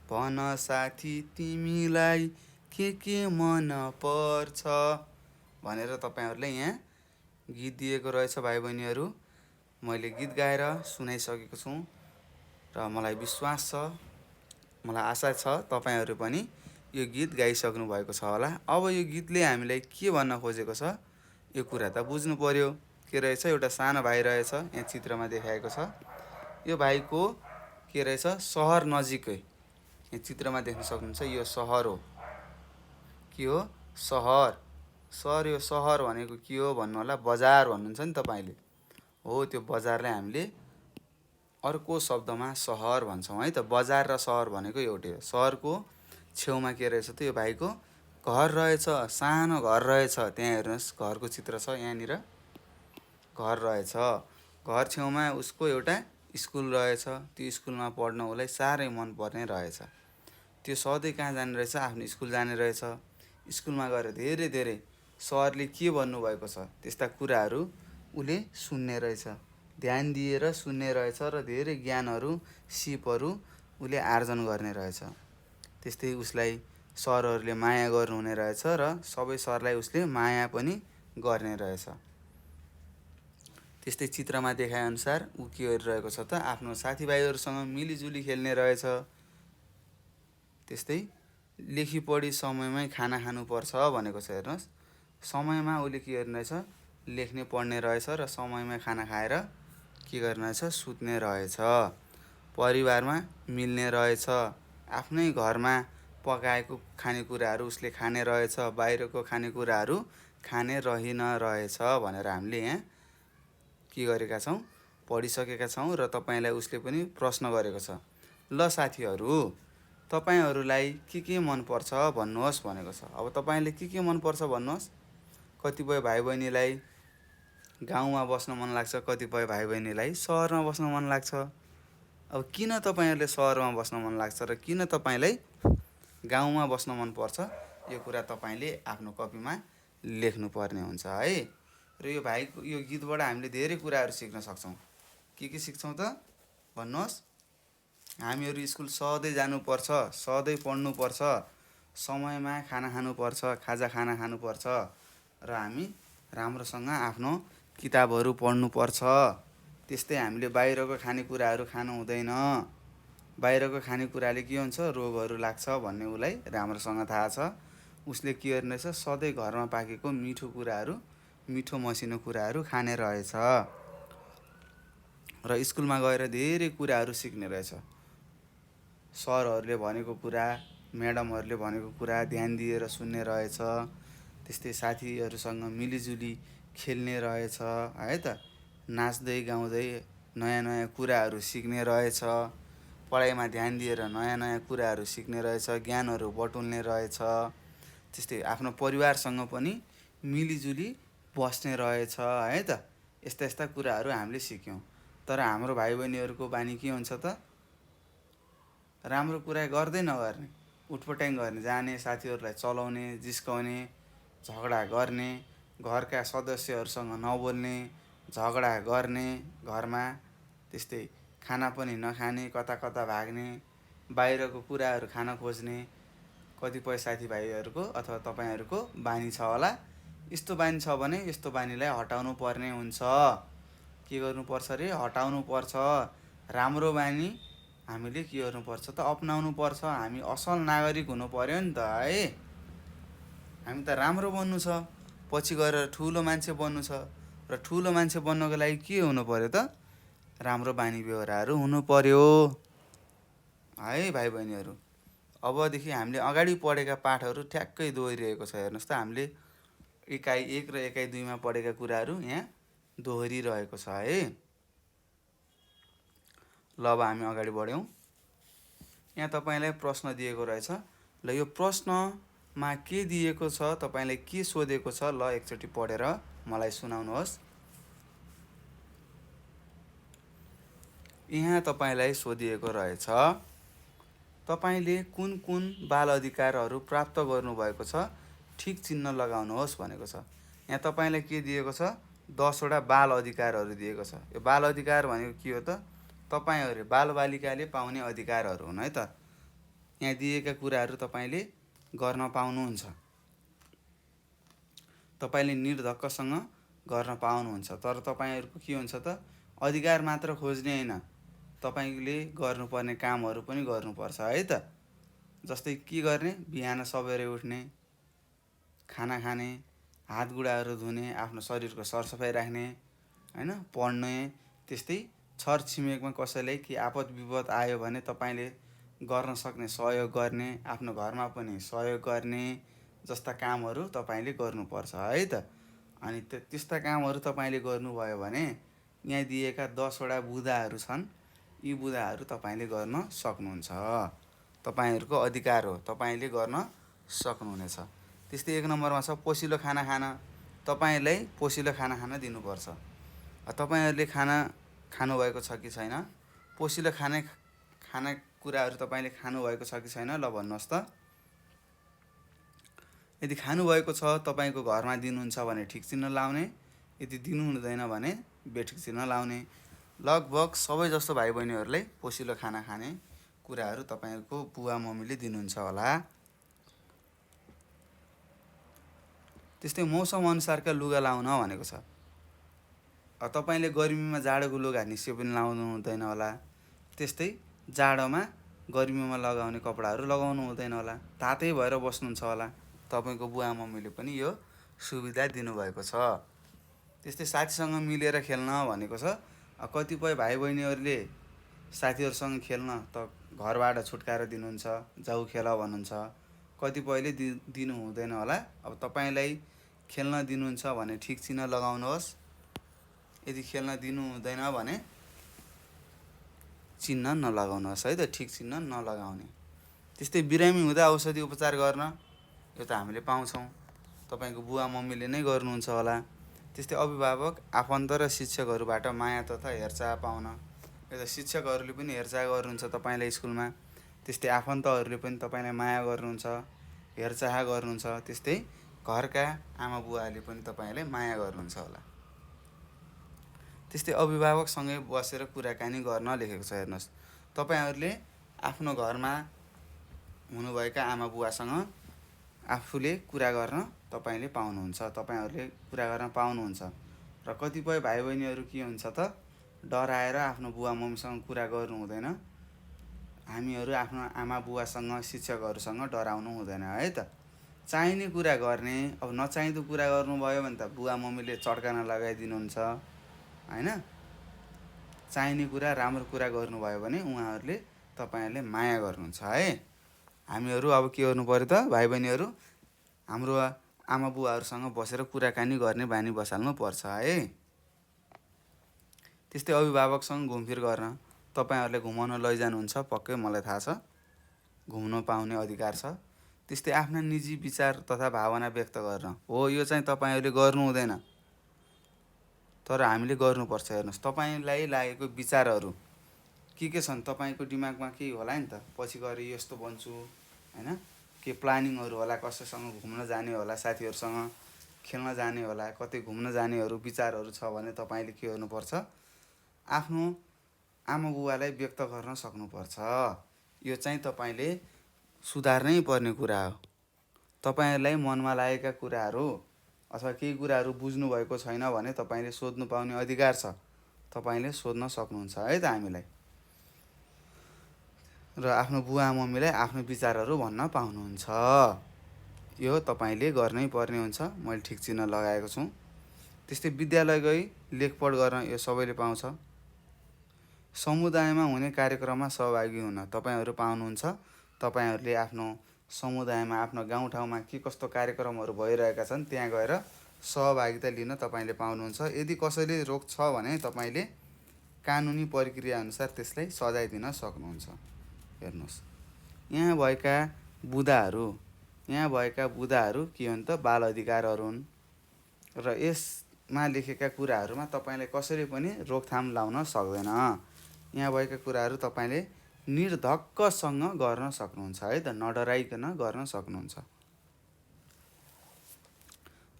भन साथी तिमीलाई के मन पर्छ भनेर तपाईँहरूले यहाँ गीत दिएको रहेछ भाइ बहिनीहरू। मैले गीत गाएर सुनाइसकेको छु। र मलाई विश्वास छ, मलाई आशा छ तपाईँहरू पनि यो गीत गाइसक्नु भएको छ होला। अब यो गीतले हामीलाई के भन्न खोजेको छ यो कुरा त बुझ्नु पर्यो। के रहेछ, एउटा सानो भाइ रहेछ, यहाँ चित्रमा देखाएको छ। यो भाइको के रहेछ, सहर नजिकै, यहाँ चित्रमा देख्न सक्नुहुन्छ, यो सहर हो। के हो, सहर। सर यो सहर भनेको के हो भन्नु होला, बजार भन्नुहुन्छ नि तपाईँले। हो, त्यो बजारलाई हामीले अर्को शब्दमा सहर भन्छौँ है त। बजार र सहर भनेको एउटै हो। सहरको छेउमा के रहेछ त, यो भाइको घर रहेछ, सानो घर रहेछ। त्यहाँ हेर्नुहोस्, घरको चित्र छ यहाँनिर, घर रहेछ। घर छेउमा उसको एउटा स्कुल रहेछ। त्यो स्कुलमा पढ्न उसलाई साह्रै मनपर्ने रहेछ। त्यो सधैँ कहाँ जाने रहेछ, आफ्नो स्कुल जाने रहेछ। स्कुलमा गएर धेरै धेरै सरले के भन्नुभएको छ त्यस्ता कुराहरू उसले सुन्ने रहेछ, ध्यान दिएर सुन्ने रहेछ र धेरै ज्ञानहरू, सिपहरू उसले आर्जन गर्ने रहेछ। त्यस्तै उसलाई सरहरूले माया गर्नुहुने रहेछ र सबै सरलाई उसले माया पनि गर्ने रहेछ। त्यस्तै चित्रमा देखाएअनुसार ऊ के गरिरहेको छ त, आफ्नो साथीभाइहरूसँग मिलिजुली खेल्ने रहेछ। त्यस्तै लेखी पढी समयमै खाना खानुपर्छ भनेको छ। हेर्नुहोस्, समयमा उसले के गर्ने रहेछ, लेख्ने पढ्ने रहेछ र समयमा खाना खाएर के गर्ने रहेछ, सुत्ने रहेछ। परिवारमा मिल्ने रहेछ, आफ्नै घरमा पकाएको खानेकुराहरू उसले खाने रहेछ, बाहिरको खानेकुराहरू खाने रहेछ भनेर हामीले यहाँ के गरेका छौँ, पढिसकेका छौँ। र तपाईँलाई उसले पनि प्रश्न गरेको छ, ल साथीहरू तपाईँहरूलाई के मनपर्छ भन्नुहोस् भनेको छ। अब तपाईँले के मनपर्छ भन्नुहोस्। कतिपय भाइ बहिनीलाई गाउँमा बस्न मन लाग्छ, कतिपय भाइ बहिनीलाई सहरमा बस्न मन लाग्छ। अब किन तपाईँहरूले सहरमा बस्न मन लाग्छ र किन तपाईँलाई गाउँमा बस्न मनपर्छ, यो कुरा तपाईँले आफ्नो कपीमा लेख्नुपर्ने हुन्छ है। र यो भाइको यो गीतबाट हामीले धेरै कुराहरू सिक्न सक्छौँ। के सिक्छौँ त भन्नुहोस्। हामीहरू स्कुल सधैँ जानुपर्छ, सधैँ पढ्नुपर्छ, समयमा खाना खानुपर्छ, खाना खानुपर्छ र हामी राम्रोसँग आफ्नो किताबहरू पढ्नुपर्छ। त्यस्तै हामीले बाहिरको खानेकुराहरू खानु हुँदैन। बाहिरको खानेकुराले के हुन्छ, रोगहरू लाग्छ भन्ने उसलाई राम्रोसँग थाहा छ। उसले के गर्ने रहेछ, सधैँ घरमा पाकेको मिठो कुराहरू, मिठो मसिनो कुराहरू खाने रहेछ र स्कुलमा गएर धेरै कुराहरू सिक्ने रहेछ। सरहरूले भनेको कुरा, म्याडमहरूले भनेको कुरा ध्यान दिएर सुन्ने रहेछ। त्यस्तै साथीहरूसँग मिलिजुली खेल्ने रहेछ है त। नाच्दै गाउँदै नयाँ नयाँ कुराहरू सिक्ने रहेछ। पढाइमा ध्यान दिएर नयाँ नयाँ कुराहरू सिक्ने रहेछ, ज्ञानहरू बटुल्ने रहेछ। त्यस्तै आफ्नो परिवारसँग पनि मिलिजुली बस्ने रहेछ है त। यस्ता यस्ता कुराहरू हामीले सिक्यौँ। तर हाम्रो भाइ बहिनीहरूको बानी के हुन्छ त, राम्रो कुरा गर्दै नगर्ने, उटपटाङ गर्ने, जाने साथीहरूलाई चलाउने, जिस्काउने, झगडा गर्ने, घरका सदस्यहरूसँग नबोल्ने, झगडा गर्ने घरमा। त्यस्तै खाना पनि नखाने, कता कता भाग्ने, बाहिरको कुराहरू खान खोज्ने कतिपय साथीभाइहरूको अथवा तपाईँहरूको बानी छ होला। यस्तो बानी छ भने यस्तो बानीलाई हटाउनु पर्ने हुन्छ। के गर्नुपर्छ अरे, हटाउनु पर्छ। राम्रो बानी हामीले के गर्नुपर्छ त, अपनाउनु पर्छ। हामी असल नागरिक हुनु पर्यो नि त है। हामी त राम्रो बन्नु छ, पछि गएर ठुलो मान्छे बन्नु छ। र ठुलो मान्छे बन्नको लागि के हुनु पर्यो त, राम्रो बानी व्यवहारहरू हुनु पर्यो है भाइ बहिनीहरू। अबदेखि हामीले अगाडि पढेका पाठहरू ठ्याक्कै दोहोरिरहेको छ। हेर्नुहोस् त, हामीले इकाइ 1 र इकाइ 2 मा पढेका कुराहरू यहाँ दोहोरिरहेको छ है। ल अब हामी अगाडि बढ्यौँ। यहाँ तपाईँलाई प्रश्न दिएको रहेछ। ल यो प्रश्नमा के दिएको छ, तपाईँलाई के सोधेको छ, ल एकचोटि पढेर मलाई सुनाउनुहोस्। यहाँ तपाईँलाई सोधिएको रहेछ, तपाईँले कुन कुन बाल अधिकारहरू प्राप्त गर्नुभएको छ, ठिक चिन्ह लगाउनुहोस् भनेको छ। यहाँ तपाईँलाई के दिएको छ, 10 वटा बाल अधिकारहरू दिएको छ। यो बाल अधिकार भनेको के हो त, तपाईँहरू बालबालिकाले पाउने अधिकारहरू हुन् है त। यहाँ दिएका कुराहरू तपाईँले गर्न पाउनुहुन्छ, तपाईँले निर्धक्कसँग गर्न पाउनुहुन्छ। तर तपाईँहरूको के हुन्छ त, अधिकार मात्र खोज्ने होइन, तपाईँले गर्नुपर्ने कामहरू पनि गर्नुपर्छ है त। जस्तै के गर्ने, बिहान सबेरै उठ्ने, खाना खाने, हात गोडाहरू धुने, आफ्नो शरीरको सरसफाइ राख्ने, हैन, पढ्ने। त्यस्तै छरछिमेकमा कसैलाई के आपद विपद आयो भने तपाईँले गर्न सक्ने सहयोग गर्ने, आफ्नो घरमा पनि सहयोग गर्ने जस्ता कामहरू तपाईँले गर्नुपर्छ है त। अनि त्यस्ता कामहरू तपाईँले गर्नुभयो भने यहाँ दिएका 10वटा बुँदाहरू छन्, यी बुँदाहरू तपाईँले गर्न सक्नुहुन्छ। तपाईँहरूको अधिकार हो, तपाईँले गर्न सक्नुहुनेछ। त्यस्तै 1 नम्बरमा छ पोसिलो खाना खान। तपाईँलाई पोसिलो खाना खान दिनुपर्छ। तपाईँहरूले खाना खानुभएको छ कि छैन, पोसिलो खानेकुराहरू तपाईँले खानुभएको छ कि छैन, ल भन्नुहोस् त। यदि खानुभएको छ तपाईँको घरमा दिनुहुन्छ भने ठिक चिन्ह लाउने, यदि दिनु हुँदैन भने बेठिक चिन्ह लाउने। लगभग सबै जस्तो भाइ बहिनीहरूलाई पोसिलो खाना खाने कुराहरू तपाईँको बुवा मम्मीले दिनुहुन्छ होला। त्यस्तै मौसम अनुसारका लुगा लाउन भनेको छ। तपाईँले गर्मीमा जाडोको लुगा निश्चय पनि लाउनु हुँदैन होला। त्यस्तै जाडोमा गर्मीमा लगाउने कपडाहरू लगाउनु हुँदैन होला, तातै भएर बस्नुहुन्छ होला। तपाईँको बुवा मम्मीले पनि यो सुविधा दिनुभएको छ। त्यस्तै साथीसँग मिलेर खेल्न भनेको छ। कतिपय भाइ बहिनीहरूले साथीहरूसँग खेल्न त घरबाट छुटकारा दिनुहुन्छ, जाऊ खेल भन्नुहुन्छ। कतिपयले दिनु हुँदैन होला। अब तपाईँलाई खेल्न दिनुहुन्छ भने ठिक चिन्ह लगाउनुहोस्, यदि खेल्न दिनु हुँदैन भने चिन्ह नलगाउनुहोस् है त, ठिक चिन्ह नलगाउने। त्यस्तै बिरामी हुँदा औषधि उपचार गर्न, यो त हामीले पाउँछौँ, तपाईँको बुवा मम्मीले नै गर्नुहुन्छ होला। त्यस्तै अभिभावक, आफन्त र शिक्षकहरूबाट माया तथा हेरचाह पाउन, यो त शिक्षकहरूले पनि हेरचाह गर्नुहुन्छ तपाईँलाई स्कुलमा। त्यस्तै आफन्तहरूले पनि तपाईँलाई माया गर्नुहुन्छ, हेरचाह गर्नुहुन्छ। त्यस्तै घरका आमा बुवाले पनि तपाईँलाई माया गर्नुहुन्छ होला। त्यस्तै अभिभावकसँगै बसेर कुराकानी गर्न लेखेको छ, हेर्नुहोस्। तपाईँहरूले आफ्नो घरमा हुनुभएका आमा बुवासँग आफूले कुरा गर्न तपाईँले पाउनुहुन्छ, तपाईँहरूले कुरा गर्न पाउनुहुन्छ। र कतिपय भाइ बहिनीहरू के हुन्छ त, डराएर आफ्नो बुवा मम्मीसँग कुरा गर्नु हुँदैन। हामीहरू आफ्नो आमा बुवासँग, शिक्षकहरूसँग डराउनु हुँदैन है त। चाहिने कुरा गर्ने, अब नचाहिँदो कुरा गर्नुभयो भने त बुवा मम्मीले चड्काना लगाइदिनुहुन्छ, हैन। चाहिने कुरा, राम्रो कुरा गर्नुभयो भने उहाँहरूले तपाईँहरूले माया गर्नुहुन्छ है। हामीहरू अब के गर्नु पर्यो त भाइ बहिनीहरू, हाम्रो आमा बुवाहरूसँग बसेर कुराकानी गर्ने बानी बसाल्नु पर्छ है। त्यस्तै अभिभावकसँग घुमफिर गर्न, तपाईँहरूले घुमाउन लैजानुहुन्छ पक्कै मलाई थाहा छ, घुम्न पाउने अधिकार छ। त्यस्तै आफ्ना निजी विचार तथा भावना व्यक्त गर्न, हो यो चाहिँ तपाईँहरूले गर्नु हुँदैन, तर हामीले गर्नुपर्छ। हेर्नुहोस्, तपाईँलाई लागेको विचारहरू के छन्, तपाईँको दिमागमा केही होला नि त, पछि गएर यस्तो बन्छु, हैन, के प्लानिङहरू होला, कसैसँग घुम्न जाने होला, साथीहरूसँग खेल्न जाने होला, कतै घुम्न जानेहरू विचारहरू छ भने तपाईँले के गर्नुपर्छ, आफ्नो आमा बुवालाई व्यक्त गर्न सक्नुपर्छ। यो चाहिँ तपाईँले सुधार्नै पर्ने कुरा हो। तपाईँहरूलाई मनमा लागेका कुराहरू अथवा केही कुराहरू बुझ्नुभएको छैन भने तपाईँले सोध्नु पाउने अधिकार छ, तपाईँले सोध्न सक्नुहुन्छ है त हामीलाई। र आफ्नो बुवा मम्मीलाई आफ्नो विचारहरू भन्न पाउनुहुन्छ। यो तपाईँले गर्नै पर्ने हुन्छ। मैले ठिक चिन्ह लगाएको छु। त्यस्तै विद्यालय गई लेखपढ गर्न, यो सबैले पाउँछ। समुदायमा हुने कार्यक्रममा सहभागी हुन तपाईँहरू पाउनुहुन्छ। तपाईँहरूले आफ्नो समुदायमा, आफ्नो गाउँठाउँमा के कस्तो कार्यक्रमहरू भइरहेका छन् त्यहाँ गएर सहभागिता लिन तपाईँले पाउनुहुन्छ। यदि कसैले रोक्छ भने तपाईँले कानुनी प्रक्रिया अनुसार त्यसलाई सजाय दिन सक्नुहुन्छ। हेर्नुहोस्, यहाँ भएका बुँदाहरू के हुन् त, बाल अधिकारहरू हुन्। र यसमा लेखेका कुराहरूमा तपाईँले कसैले पनि रोकथाम लाउन सक्दैन। यहाँ भएका कुराहरू तपाईँले निर्धक्कसँग गर्न सक्नुहुन्छ है त, नडराइकन गर्न सक्नुहुन्छ।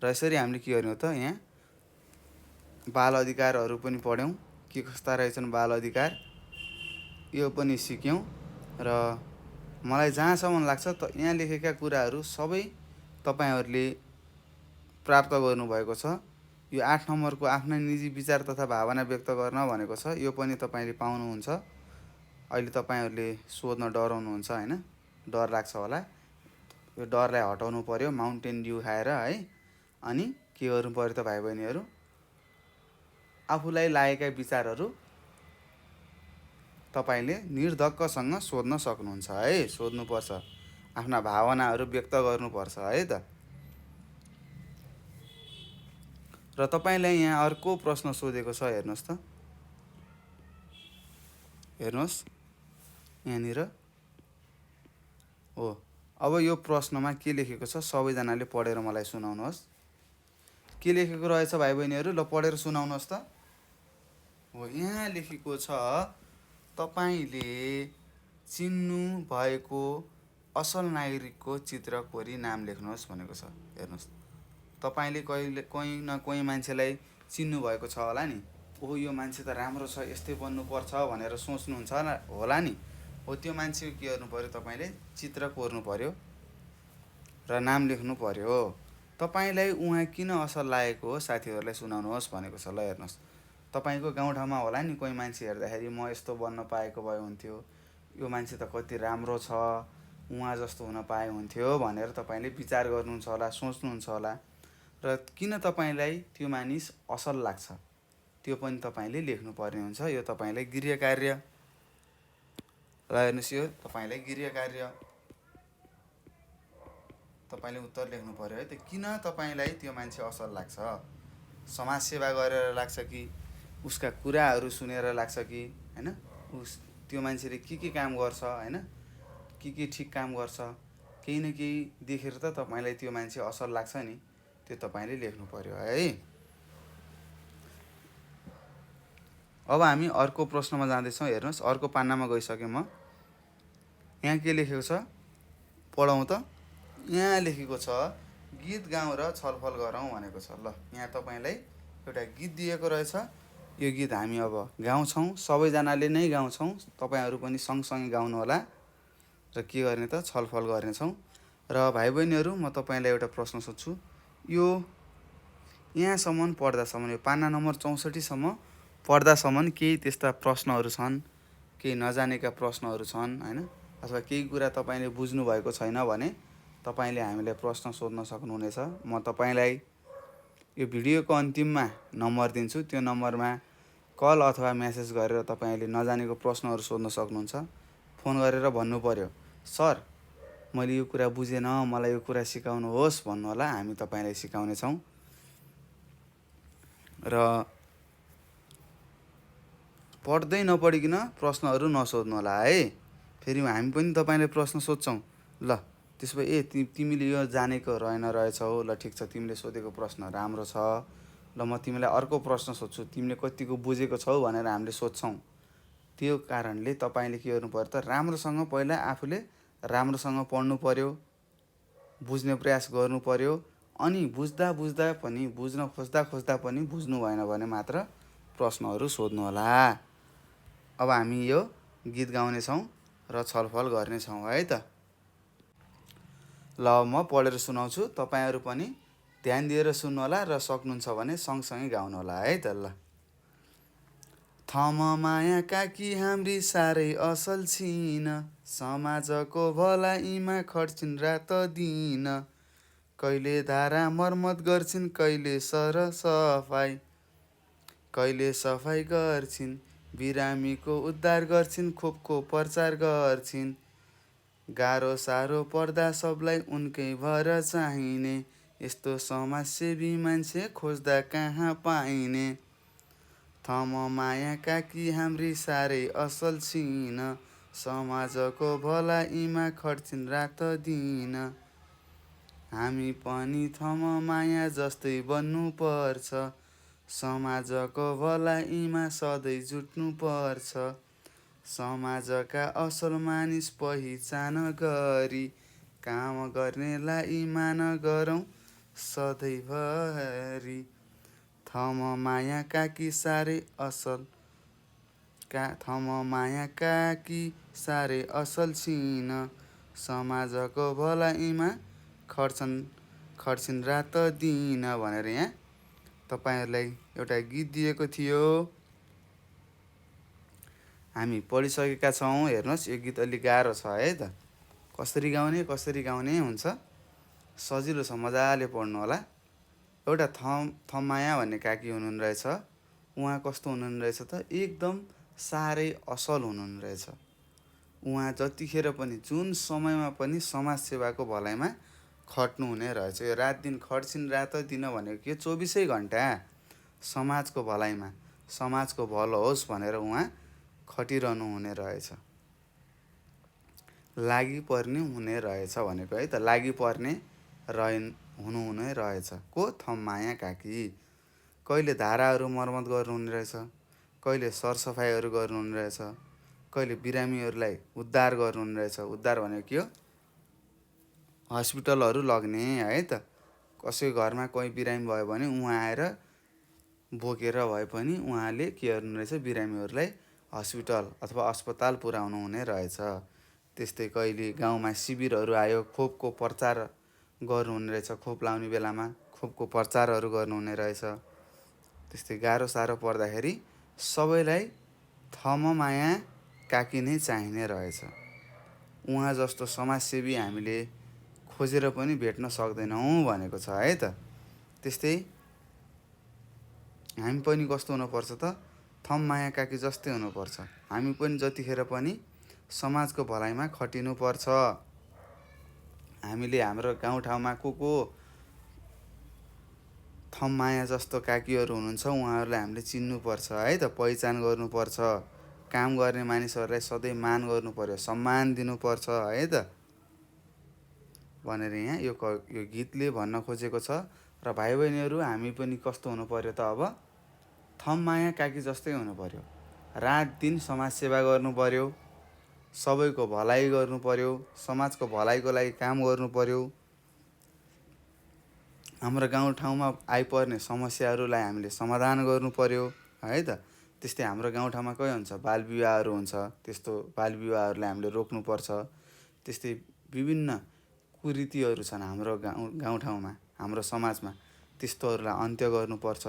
र यसरी हामीले के गर्यौँ त, यहाँ बाल अधिकारहरू पनि पढ्यौँ, के कस्ता रहेछन् बाल अधिकार, यो पनि सिक्यौँ। र मलाई जहाँसम्म लाग्छ त यहाँ लेखेका कुराहरू सबै तपाईँहरूले प्राप्त गर्नुभएको छ। यो 8 नम्बरको आफ्ना निजी विचार तथा भावना व्यक्त गर्न भनेको छ, यो पनि तपाईँले पाउनुहुन्छ। अहिले तपाईँहरूले सोध्न डराउनुहुन्छ होइन, डर लाग्छ होला। यो डरलाई हटाउनु पर्यो माउन्टेन ड्यु खाएर है। अनि के गर्नु पर्यो त भाइ बहिनीहरू, आफूलाई लागेका विचारहरू तपाईँले निर्धक्कसँग सोध्न सक्नुहुन्छ है। सोध्नुपर्छ, आफ्ना भावनाहरू व्यक्त गर्नुपर्छ है त। र तपाईँलाई यहाँ अर्को प्रश्न सोधेको छ, हेर्नुहोस् त, हेर्नुहोस् यहाँनिर हो। अब यो प्रश्नमा के लेखेको छ सबैजनाले पढेर मलाई सुनाउनुहोस्। के लेखेको रहेछ भाइ बहिनीहरू, ल पढेर सुनाउनुहोस् त। हो, यहाँ लेखेको छ तपाईँले चिन्नु भएको असल नागरिकको चित्र कोरी नाम लेख्नुहोस् भनेको छ। हेर्नुहोस्, तपाईँले कोही न कोही मान्छेलाई चिन्नु भएको छ होला नि। ओहो, यो मान्छे त राम्रो छ, यस्तै बन्नुपर्छ भनेर सोच्नुहुन्छ होला नि। हो, त्यो मान्छेको के गर्नु पर्यो, तपाईँले चित्र कोर्नु पर्यो र नाम लेख्नु पर्यो। तपाईँलाई उहाँ किन असल लागेको हो साथीहरूलाई सुनाउनुहोस् भनेको छ। ल हेर्नुहोस्, तपाईँको गाउँठाउँमा होला नि कोही मान्छे हेर्दाखेरि म यस्तो बन्न पाएको भए हुन्थ्यो, यो मान्छे त कति राम्रो छ, उहाँ जस्तो हुन पाए हुन्थ्यो भनेर तपाईँले विचार गर्नुहुन्छ होला, सोच्नुहुन्छ होला। र किन तपाईँलाई त्यो मानिस असल लाग्छ त्यो पनि तपाईँले लेख्नुपर्ने हुन्छ। यो तपाईँलाई गृह कार्य। ल हेर्नुहोस्, यो तपाईँलाई गृह कार्य, तपाईँले उत्तर लेख्नु पर्यो है त। किन तपाईँलाई त्यो मान्छे असल लाग्छ, समाजसेवा गरेर लाग्छ कि उसका कुराहरू सुनेर लाग्छ कि होइन, त्यो मान्छेले के काम गर्छ होइन, के ठिक काम गर्छ, केही न केही देखेर त तपाईँलाई त्यो मान्छे असल लाग्छ नि, त्यो तपाईँले लेख्नु पर्यो है। अब हामी अर्को प्रश्नमा जाँदैछौँ। हेर्नुहोस्, अर्को पान्नामा गइसकेँ म। यहाँ के लेखेको छ पढौँ त। यहाँ लेखेको छ गीत गाउँ र छलफल गरौँ भनेको छ। ल यहाँ तपाईँलाई एउटा गीत दिएको रहेछ। यो गीत हामी अब गाउँछौँ, सबैजनाले नै गाउँछौँ, तपाईँहरू पनि सँगसँगै गाउनु होला र के गर्ने त छलफल गर्नेछौँ। र भाइ बहिनीहरू, म तपाईँलाई एउटा प्रश्न सोध्छु। यो यहाँसम्म पढ्दासम्म, यो पाना नम्बर 64सम्म पढ्दासम्म केही त्यस्ता प्रश्नहरू छन्, केही नजानेका प्रश्नहरू छन् होइन, अथवा केही कुरा तपाईँले बुझ्नु भएको छैन भने तपाईँले हामीलाई प्रश्न सोध्न सक्नुहुनेछ। म तपाईँलाई यो भिडियोको अन्तिममा नम्बर दिन्छु, त्यो नम्बरमा कल अथवा मेसेज गरेर तपाईँले नजानेको प्रश्नहरू सोध्न सक्नुहुन्छ। फोन गरेर भन्नु पर्यो, सर मैले यो कुरा बुझेन, मलाई यो कुरा सिकाउनुहोस् भन्नु होला, हामी तपाईँलाई सिकाउनेछौँ। र पढ्दै नपढिकन प्रश्नहरू नसोध्नु होला है, फेरि हामी पनि तपाईँलाई प्रश्न सोध्छौँ। ल त्यसो भए तिमीले यो जानेको रहेछौ, ल ठिक छ, तिमीले सोधेको प्रश्न राम्रो छ, ल म तिमीलाई अर्को प्रश्न सोध्छु, तिमीले कतिको बुझेको छौ भनेर हामीले सोध्छौँ। त्यो कारणले तपाईँले के गर्नु पर्यो त, राम्रोसँग पहिला आफूले राम्रोसँग पढ्नु पर्यो, बुझ्ने प्रयास गर्नु पर्यो। अनि बुझ्दा पनि, बुझ्न खोज्दा पनि बुझ्नु भएन भने मात्र प्रश्नहरू सोध्नु होला। अब हामी यो गीत गाउनेछौँ र छलफल गर्नेछौँ है त। ल म पढेर सुनाउँछु, तपाईँहरू पनि ध्यान दिएर सुन्नु होला र सक्नुहुन्छ भने सँगसँगै गाउनु होला है त। ल थम माया काकी हाम्री साह्रै असल छिन, समाजको भलाइमा खट्छिन् रात दिन, कहिले धारा मर्मत गर्छिन्, कहिले सरसफाइ, कहिले सफाइ गर्छिन्, बिरामीको उद्धार गर्छिन्, खोपको प्रचार गर्छिन्, गाह्रो साह्रो पर्दा सबलाई उनकै भर चाहिने, यस्तो समाजसेवी मान्छे खोज्दा कहाँ पाइने। थम माया काकी हाम्री साह्रै असल छिन, समाजको भलाइमा खट्छिन् रात दिन, हामी पनि थम माया जस्तै बन्नुपर्छ, समाजको भलाइमा सधैँ जुट्नुपर्छ, समाजका असल मानिस पहिचान गरी, काम गर्नेलाई मान गरौँ सधैँभरि, थम माया काकी साह्रै असल, थम माया काकी साह्रै असल छिन, समाजको भलाइमा खट्छिन् रात दिन भनेर यहाँ तपाईँहरूलाई एउटा गीत दिएको थियो। हामी पढिसकेका छौँ। हेर्नुहोस् यो गीत अलिक गाह्रो छ है त। कसरी गाउने हुन्छ, सजिलो छ, मजाले पढ्नु होला। एउटा थम्माया भन्ने काकी हुनुहुन्न रहेछ। उहाँ कस्तो हुनुहुन्न रहेछ त, एकदम साह्रै असल हुनुहुन्न रहेछ। उहाँ जतिखेर पनि जुन समयमा पनि समाजसेवाको भलाइमा खट्नुहुने रहेछ। यो रात दिन खट्छिन्, रात दिन भनेको के, 24 घन्टा समाजको भलाइमा, समाजको भलो होस् भनेर उहाँ खटिरहनु हुने रहेछ। लागि पर्ने हुने रहेछ भनेको है त, लागि पर्ने हुनुहुने रहेछ को, थम्माया काकी। कहिले धाराहरू मर्मत गर्नुहुने रहेछ, कहिले सरसफाइहरू गर्नुहुने रहेछ, कहिले बिरामीहरूलाई उद्धार गर्नुहुने रहेछ। उद्धार भनेको के हो, हस्पिटलहरू लग्ने है त। कसैको घरमा कोही बिरामी भयो भने उहाँ आएर बोकेर भए पनि उहाँले के गर्नु रहेछ, बिरामीहरूलाई हस्पिटल अथवा अस्पताल पुर्याउनु हुने रहेछ। त्यस्तै कहिले गाउँमा शिविरहरू आयो, खोपको प्रचार गर्नुहुने रहेछ। खोप लाउने बेलामा खोपको प्रचारहरू गर्नुहुने रहेछ। त्यस्तै गाह्रो साह्रो पर्दाखेरि सबैलाई थम्माया काकी नै चाहिने रहेछ। उहाँ जस्तो समाजसेवी हामीले खोजेर पनि भेट्न सक्दैनौँ भनेको छ है त। त्यस्तै हामी पनि कस्तो हुनुपर्छ त, थम्माया काकी जस्तै हुनुपर्छ। हामी पनि जतिखेर पनि समाजको भलाइमा खटिनुपर्छ। हामीले हाम्रो गाउँठाउँमा को थम्माया जस्तो काकीहरू हुनुहुन्छ, उहाँहरूलाई हामीले चिन्नुपर्छ है त, पहिचान गर्नुपर्छ। काम गर्ने मानिसहरूलाई सधैँ मान गर्नु पर्यो, सम्मान दिनुपर्छ है त भनेर यहाँ यो गीतले भन्न खोजेको छ। र भाइ बहिनीहरू, हामी पनि कस्तो हुनु पर्यो त, अब थम्माया काकी जस्तै हुनु पर्यो। रात दिन समाजसेवा गर्नु पर्यो, सबैको भलाइ गर्नु पर्यो, समाजको भलाइको लागि काम गर्नु पर्यो। हाम्रो गाउँठाउँमा आइपर्ने समस्याहरूलाई हामीले समाधान गर्नु पर्यो है त। त्यस्तै हाम्रो गाउँठाउँमा के हुन्छ, बालविवाहहरू हुन्छ, त्यस्तो बालविवाहहरूलाई हामीले रोक्नुपर्छ। त्यस्तै विभिन्न कुरीतिहरू छन् हाम्रो गाउँठाउँमा, हाम्रो समाजमा, त्यस्तोहरूलाई अन्त्य गर्नुपर्छ।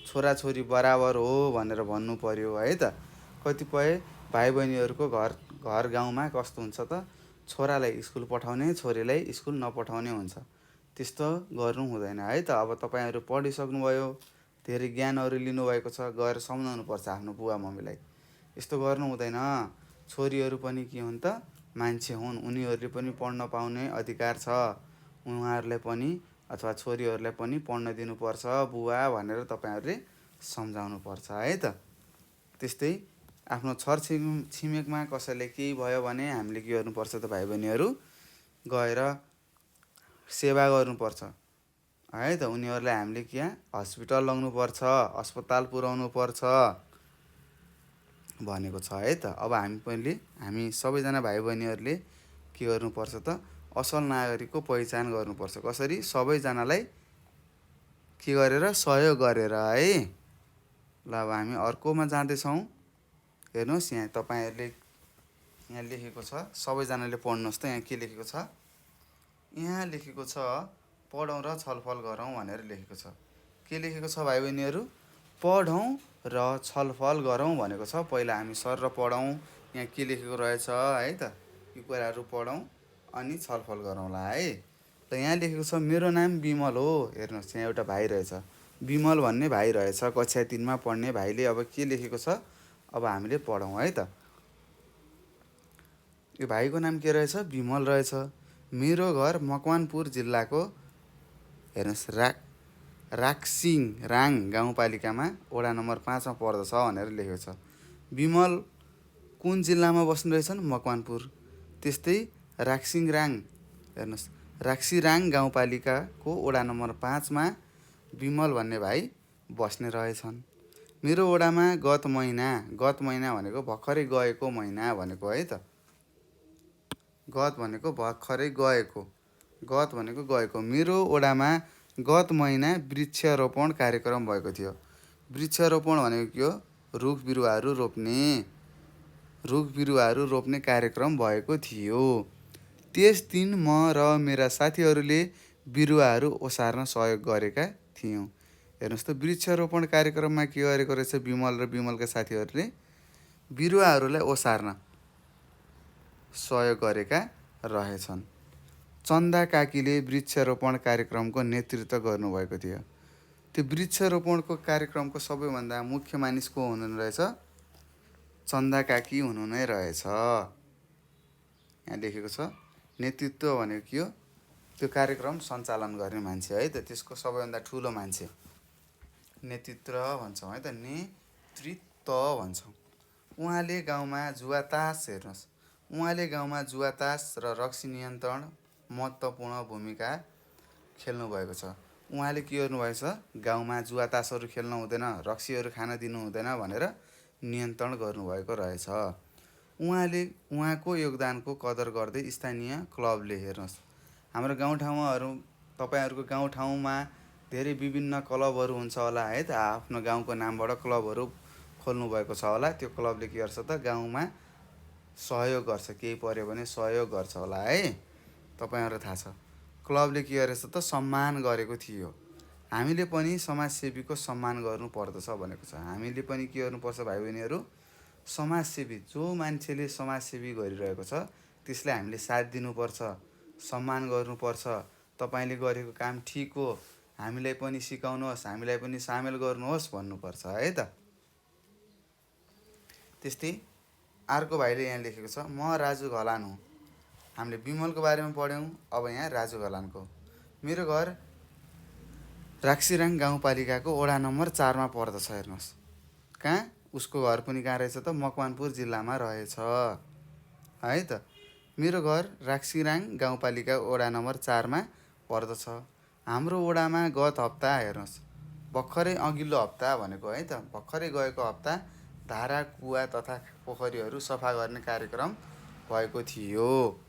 छोराछोरी बराबर हो भनेर भन्नु पर्यो है त। कतिपय भाइ बहिनीहरूको घर गाउँमा कस्तो हुन्छ त, छोरालाई स्कुल पठाउने, छोरीलाई स्कुल नपठाउने हुन्छ। त्यस्तो गर्नु हुँदैन है त। अब तपाईँहरू पढिसक्नुभयो, धेरै ज्ञानहरू लिनुभएको छ, गएर सम्झाउनुपर्छ आफ्नो बुवा मम्मीलाई, यस्तो गर्नु हुँदैन। छोरीहरू पनि के हुन् त, मान्छे हुन्, उनीहरूले पनि पढ्न पाउने अधिकार छ। उहाँहरूलाई पनि अथवा छोरीहरूलाई पनि पढ्न दिनुपर्छ बुवा भनेर तपाईँहरूले सम्झाउनुपर्छ है त। त्यस्तै आफ्नो छिमेकमा कसैले केही भयो भने हामीले के गर्नुपर्छ त भाइ बहिनीहरू, गएर सेवा गर्नुपर्छ है त। उनीहरूलाई हामीले हस्पिटल लग्नुपर्छ, अस्पताल पुर्याउनु पर्छ भनेको छ है त। अब हामी सबैजना भाइ बहिनीहरूले के गर्नुपर्छ त, असल नागरिकको पहिचान गर्नुपर्छ। कसरी, सबैजनालाई के गरेर, सहयोग गरेर है। ल अब हामी अर्कोमा जाँदैछौँ। हेर्नुहोस् यहाँ तपाईँहरूले यहाँ लेखेको छ, सबैजनाले पढ्नुहोस् त। यहाँ के लेखेको छ, यहाँ लेखेको छ पढौँ र छलफल गरौँ भनेर लेखेको छ। के लेखेको छ भाइ बहिनीहरू, पढौँ र छलफल गरौँ भनेको छ। पहिला हामी सर र पढौँ, यहाँ के लेखेको रहेछ है त, यी कुराहरू पढौँ अनि छलफल गरौँला है। त यहाँ लेखेको छ, मेरो नाम विमल हो। हेर्नुहोस् यहाँ एउटा भाइ रहेछ, विमल भन्ने भाइ रहेछ, कक्षा 3मा पढ्ने भाइले अब के लेखेको छ, अब हामीले पढौँ है त। यो भाइको नाम के रहेछ, विमल रहेछ। मेरो घर मकवानपुर जिल्लाको, हेर्नुहोस्, राक्सिङराङ गाउँपालिकामा वडा नम्बर 5मा पर्दछ भनेर लेखेको छ। विमल कुन जिल्लामा बस्नु रहेछन्, मकवानपुर। त्यस्तै राक्सिङराङ, हेर्नुहोस्, राक्सिराङ गाउँपालिकाको वडा नम्बर 5मा विमल भन्ने भाइ बस्ने रहेछन्। मेरो वडामा गत महिना भनेको भर्खरै गएको महिना भनेको है त। गत भनेको भर्खरै गएको, गत भनेको गएको। मेरो वडामा गत महिना वृक्षारोपण कार्यक्रम भएको थियो। वृक्षारोपण भनेको के हो, रुख बिरुवाहरू रोप्ने कार्यक्रम भएको थियो। त्यस दिन म र मेरा साथीहरूले बिरुवाहरू ओसार्न सहयोग गरेका थियौँ। हेर्नुहोस् त, वृक्षारोपण कार्यक्रममा के गरेको रहेछ विमल र विमलका साथीहरूले, बिरुवाहरूलाई ओसार्न सहयोग गरेका रहेछन्। चन्दा काकीले वृक्षरोपण कार्यक्रमको नेतृत्व गर्नुभएको थियो। त्यो वृक्षरोपणको कार्यक्रमको सबैभन्दा मुख्य मानिस को हुनुहुनेरहेछ? चन्दा काकी हुनु नै रहेछ। यहाँ लेखेको छ नेतृत्व भनेको के हो? त्यो कार्यक्रम सञ्चालन गर्ने मान्छे है त, त्यसको सबैभन्दा ठुलो मान्छे नेतृत्व भन्छौँ है त, नेतृत्व भन्छौँ। उहाँले गाउँमा जुवातास हेर्नुहोस्, उहाँले गाउँमा जुवातास र रक्सी नियन्त्रण महत्त्वपूर्ण भूमिका खेल्नुभएको छ। उहाँले के गर्नुभएको छ? गाउँमा जुवातासहरू खेल्न हुँदैन, रक्सीहरू खान दिनु हुँदैन भनेर नियन्त्रण गर्नुभएको रहेछ। उहाँको योगदानको कदर गर्दै स्थानीय क्लबले हेर्नुहोस्, हाम्रो गाउँठाउँमाहरू, तपाईँहरूको गाउँठाउँमा धेरै विभिन्न क्लबहरू हुन्छ होला है त, आफ्नो गाउँको नामबाट क्लबहरू खोल्नुभएको छ होला। त्यो क्लबले के गर्छ त? गाउँमा सहयोग गर्छ, केही पर्यो भने सहयोग गर्छ होला है, तपाईँहरूलाई थाहा छ। क्लबले के गरेछ त? सम्मान गरेको थियो। हामीले पनि समाजसेवीको सम्मान गर्नुपर्दछ भनेको छ। हामीले पनि के गर्नुपर्छ भाइ बहिनीहरू? समाजसेवी, जो मान्छेले समाजसेवी गरिरहेको छ त्यसलाई हामीले साथ दिनुपर्छ, सम्मान गर्नुपर्छ। तपाईँले गरेको काम ठिक हो, हामीलाई पनि सिकाउनुहोस्, हामीलाई पनि सामेल गर्नुहोस् भन्नुपर्छ है त। त्यस्तै अर्को भाइले यहाँ लेखेको छ, म राजु घलान हुँ। हामीले बिमलको बारेमा पढ्यौँ, अब यहाँ राजु घलानको। मेरो घर राक्सिराङ गाउँपालिकाको वडा नम्बर 4 मा पर्दछ। हेर्नुहोस् कहाँ, उसको घर पनि कहाँ रहेछ त? मकवानपुर जिल्लामा रहेछ है त। मेरो घर राक्सिराङ गाउँपालिका वडा नम्बर 4 मा पर्दछ। हाम्रो वडामा गत हप्ता हेर्नुहोस्, भर्खरै अघिल्लो हप्ता भनेको है त, भर्खरै गएको हप्ता धारा, कुवा तथा पोखरीहरू सफा गर्ने कार्यक्रम भएको थियो।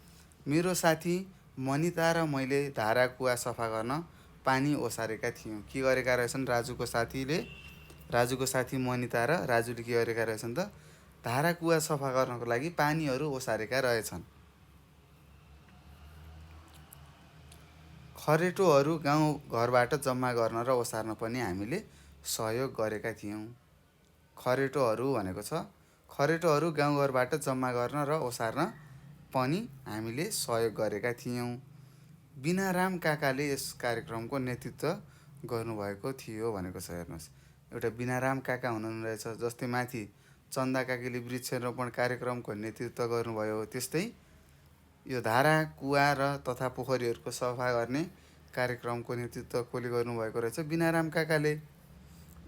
मेरो साथी मनिता र मैले धारा, कुवा सफा गर्न पानी ओसारेका थियौँ। के गरेका रहेछन्? राजुको साथी मनिता र राजुले के गरेका रहेछन् त? धारा, कुवा सफा गर्नको लागि पानीहरू ओसारेका रहेछन्। खरेटोहरू गाउँ घरबाट जम्मा गर्न र ओसार्न पनि हामीले सहयोग गरेका थियौँ। खरेटोहरू भनेको छ, खरेटोहरू गाउँघरबाट जम्मा गर्न र ओसार्न पनि हामीले सहयोग गरेका थियौँ। बिनाराम काकाले यस कार्यक्रमको नेतृत्व गर्नुभएको थियो भनेको छ। हेर्नुहोस्, एउटा बिनाराम काका हुनुहुने रहेछ। जस्तै माथि चन्दा काकीले वृक्षरोपण कार्यक्रमको नेतृत्व गर्नुभयो, त्यस्तै यो धारा, कुवा र तथा पोखरीहरूको सफा गर्ने कार्यक्रमको नेतृत्व कसले गर्नुभएको रहेछ? बिनाराम काकाले।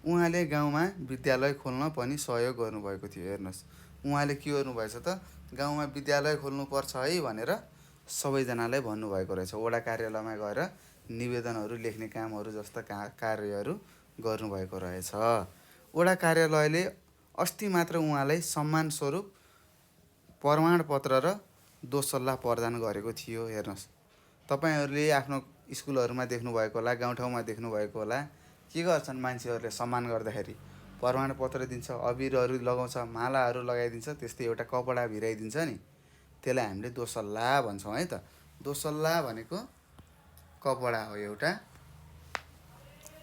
उहाँले गाउँमा विद्यालय खोल्न पनि सहयोग गर्नुभएको थियो। हेर्नुहोस्, उहाँले के गर्नुभएछ त? गाउँमा विद्यालय खोल्नुपर्छ है भनेर सबैजनालाई भन्नुभएको रहेछ। वडा कार्यालयमा गएर निवेदनहरू लेख्ने कामहरू जस्ता कार्यहरू गर्नुभएको रहेछ। वडा कार्यालयले अस्ति मात्र उहाँलाई सम्मान स्वरूप प्रमाणपत्र र दोसल्ला प्रदान गरेको थियो। हेर्नुहोस्, तपाईँहरूले आफ्नो स्कुलहरूमा देख्नुभएको होला, गाउँठाउँमा देख्नुभएको होला, के गर्छन् मान्छेहरूले सम्मान गर्दाखेरि? प्रमाणपत्र दिन्छ, अबिरहरू लगाउँछ, मालाहरू लगाइदिन्छ, त्यस्तै एउटा कपडा भिराइदिन्छ नि, त्यसलाई हामीले दोसल्ला भन्छौँ है त। दोसल्ला भनेको कपडा हो एउटा।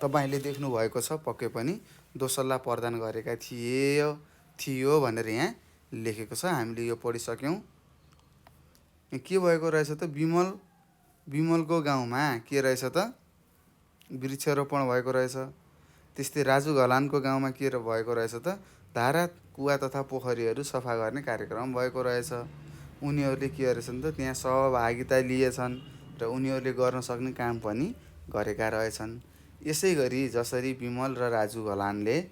तपाईँले देख्नुभएको छ पक्कै पनि, दोसल्ला प्रदान गरेका थियो भनेर यहाँ लेखेको छ। हामीले यो पढिसक्यौँ। के भएको रहेछ त? बिमलको गाउँमा के रहेछ त? वृक्षरोपण भएको रहेछ। त्यस्तै राजु घलानको गाउँमा के भएको रहेछ त? धारा, कुवा तथा पोखरीहरू सफा गर्ने कार्यक्रम भएको रहेछ। उनीहरूले के गरेछन् त? त्यहाँ सहभागिता लिएछन् र उनीहरूले गर्न सक्ने काम पनि गरेका रहेछन्। यसै गरी जसरी बिमल र राजु घलानले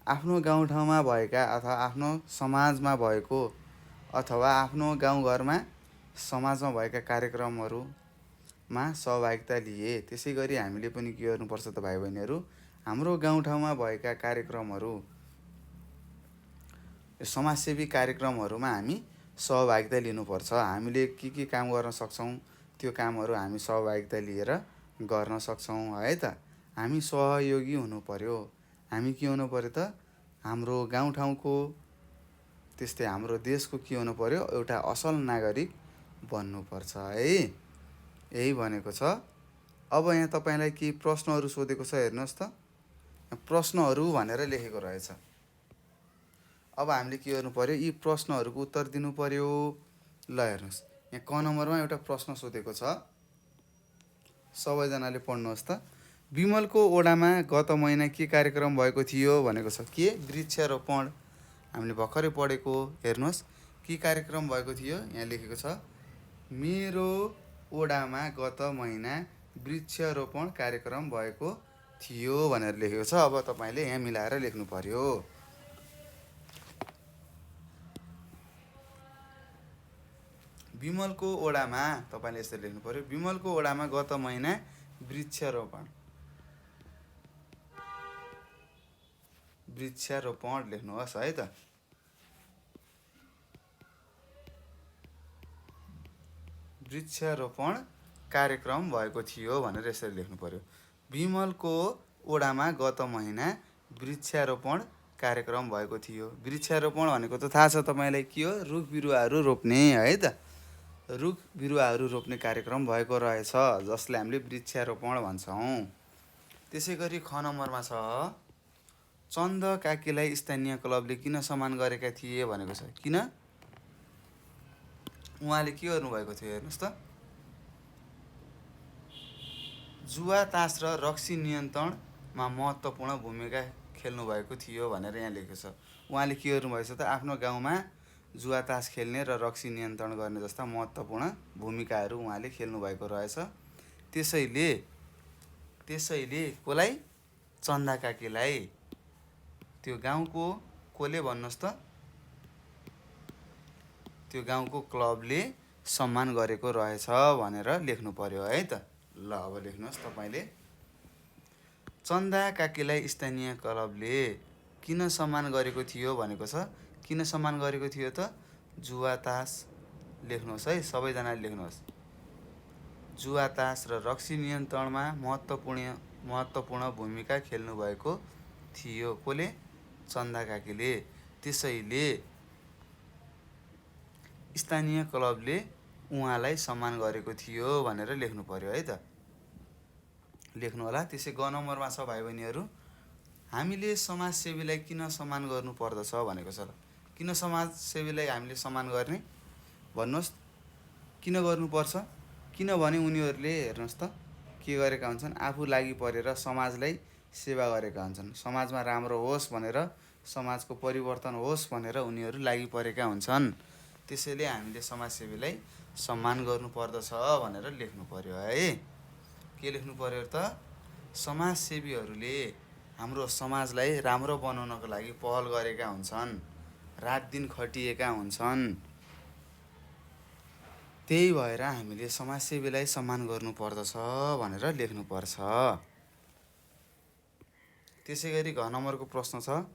आफ्नो गाउँठाउँमा भएका अथवा आफ्नो समाजमा भएको अथवा आफ्नो गाउँघरमा समाजमा भएका कार्यक्रमहरूमा सहभागिता लिए, त्यसै गरी हामीले पनि के गर्नुपर्छ त भाइ बहिनीहरू? हाम्रो गाउँठाउँमा भएका कार्यक्रमहरू, समाजसेवी कार्यक्रमहरूमा हामी सहभागिता लिनुपर्छ। हामीले के काम गर्न सक्छौँ त्यो कामहरू हामी सहभागिता लिएर गर्न सक्छौँ है त। हामी सहयोगी हुनु पर्यो। हामी के हुनु पर्यो त? हाम्रो गाउँठाउँको, त्यस्तै हाम्रो देशको के हुनु पर्यो? एउटा असल नागरिक बन्नुपर्छ है। यही भनेको छ। अब यहाँ तपाईँलाई केही प्रश्नहरू सोधेको छ। हेर्नुहोस् त, प्रश्नहरू भनेर लेखेको रहेछ। अब हामीले के गर्नु पर्यो, यी प्रश्नहरूको उत्तर दिनु पर्यो। ल हेर्नुहोस्, यहाँ क नम्बरमा एउटा प्रश्न सोधेको छ, सबैजनाले पढ्नुहोस् त। विमलको ओडामा गत महिना के कार्यक्रम भएको थियो भनेको छ। के? वृक्षारोपण। हामीले भर्खरै पढेको, हेर्नुहोस् के कार्यक्रम भएको थियो, यहाँ लेखेको छ मेरो ओडामा गत महिना वृक्षारोपण कार्यक्रम भएको थियो भनेर लेखेको छ। अब तपाईँले यहाँ मिलाएर लेख्नु पर्यो। विमलको ओडामा तपाईँले यसरी लेख्नु पर्यो, विमलको ओडामा गत महिना वृक्षारोपण लेख्नुहोस् है त। वृक्षारोपण कार्यक्रम भएको थियो भनेर यसरी लेख्नु पर्यो। विमलको ओडामा गत महिना वृक्षारोपण कार्यक्रम भएको थियो। वृक्षारोपण भनेको त थाहा छ तपाईँलाई, के हो? रुख बिरुवाहरू रोप्ने है त। रुख बिरुवाहरू रोप्ने कार्यक्रम भएको रहेछ, जसलाई हामीले वृक्षारोपण भन्छौँ। त्यसै गरी ख नम्बरमा छ चन्द काकीलाई स्थानीय क्लबले किन सम्मान गरेका थिए भनेको छ। किन? उहाँले के गर्नुभएको थियो, हेर्नुहोस् त। जुवा तास र रक्सी नियन्त्रणमा महत्त्वपूर्ण भूमिका खेल्नुभएको थियो भनेर यहाँ लेखेको छ। उहाँले के गर्नुभएको छ त, आफ्नो गाउँमा जुवा तास खेल्ने र रक्सी नियन्त्रण गर्ने जस्ता महत्त्वपूर्ण भूमिकाहरू उहाँले खेल्नुभएको रहेछ। त्यसैले कसलाई? चन्दा काकीलाई, त्यो गाउँको कसले भन्नुहोस् त, त्यो गाउँको क्लबले सम्मान गरेको रहेछ भनेर लेख्नु पर्यो है त। ल अब लेख्नुहोस् तपाईँले, चन्दा काकीलाई स्थानीय क्लबले किन सम्मान गरेको थियो भनेको छ। किन सम्मान गरेको थियो त? जुवा तास, लेख्नुहोस् है, सबैजनाले लेख्नुहोस्। जुवा तास र रक्सी नियन्त्रणमा महत्त्वपूर्ण भूमिका खेल्नुभएको थियो। कसले? चन्दा काकीले। त्यसैले स्थानीय क्लबले उहाँलाई सम्मान गरेको थियो भनेर लेख्नु पर्यो है त। लेख्नु होला। त्यसै ग नम्बरमा छ भाइ बहिनीहरू, हामीले समाजसेवीलाई किन सम्मान गर्नु पर्दछ भनेको छ। किन समाजसेवीलाई हामीले सम्मान गर्ने भन्नुहोस्। किन गर्नुपर्छ? किनभने उनीहरूले हेर्नुहोस् त के गरेका हुन्छन्, आफू लागि परेर समाजलाई सेवा गरेका हुन्छन्। समाजमा राम्रो होस् भनेर, समाजको परिवर्तन होस् भनेर उनीहरू लागि परेका हुन्छन्। त्यसैले हामीले समाजसेवीलाई सम्मान गर्नुपर्दछ भनेर लेख्नु पर्यो है। के लेख्नु पर्यो त? समाजसेवीहरूले हाम्रो समाजलाई राम्रो बनाउनको लागि पहल गरेका हुन्छन्, रात दिन खटिएका हुन्छन्। त्यही भएर हामीले समाजसेवीलाई सम्मान गर्नुपर्दछ भनेर लेख्नुपर्छ। त्यसै गरी घ नम्बरको प्रश्न छ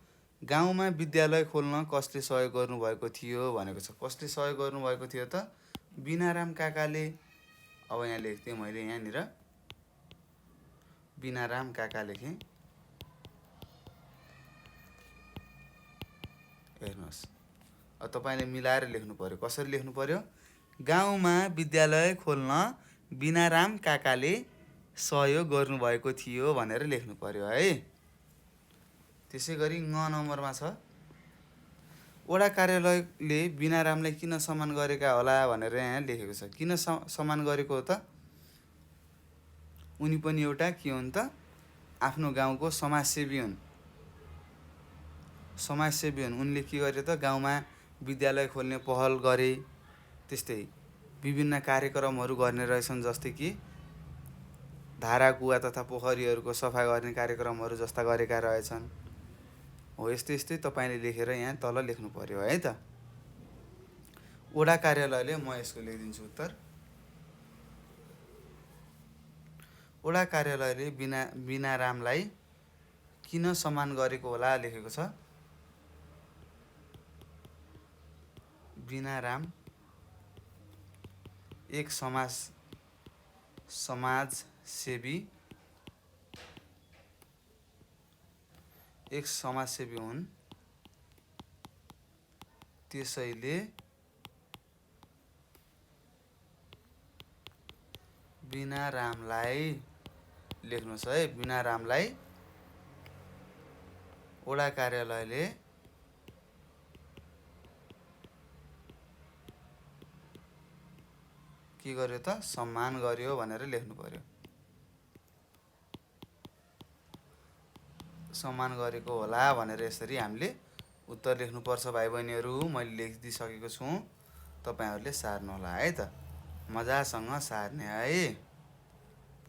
गाउँमा विद्यालय खोल्न कसले सहयोग गर्नुभएको थियो भनेको छ। कसले सहयोग गर्नुभएको थियो त? बिनाराम काकाले। अब यहाँ लेख्थेँ मैले, यहाँनिर बिनाराम काका लेखेँ। हेर्नुहोस्, अब तपाईँले मिलाएर लेख्नु पर्यो। कसरी लेख्नु पर्यो? गाउँमा विद्यालय खोल्न बिनाराम काकाले सहयोग गर्नुभएको थियो भनेर लेख्नु पर्यो है। त्यसै गरी ङ नम्बरमा छ वडा कार्यालयले बिनारामलाई किन सम्मान गरेका होला भनेर यहाँ लेखेको छ। किन सम्मान गरेको हो त? उनी पनि एउटा के हुन् त? आफ्नो गाउँको समाजसेवी हुन्। उनले के गरे त? गाउँमा विद्यालय खोल्ने पहल गरे। त्यस्तै विभिन्न कार्यक्रमहरू गर्ने रहेछन्, जस्तै कि धारा कुवा तथा पोखरीहरूको सफा गर्ने कार्यक्रमहरू जस्ता गरेका रहेछन्। हो यस्तै तपाईँले लेखेर यहाँ तल लेख्नु पर्यो है त। वडा कार्यालयले, म यसको लेखिदिन्छु उत्तर। वडा कार्यालयले बिनारामलाई किन सम्मान गरेको होला लेखेको छ। बिनाराम एक समाजसेवी हुन्। त्यसैले बिनारामलाई, लेख्नुहोस् है, बिनारामलाई वडा कार्यालयले के गर्यो त सम्मान गर्यो भनेर लेख्नु पर्यो। सम्मान गरेको होला भनेर यसरी हामीले उत्तर लेख्नुपर्छ भाइ बहिनीहरू। मैले लेखिदिइसकेको छु, तपाईहरूले सार्नु होला है त, मजासँग सार्ने है।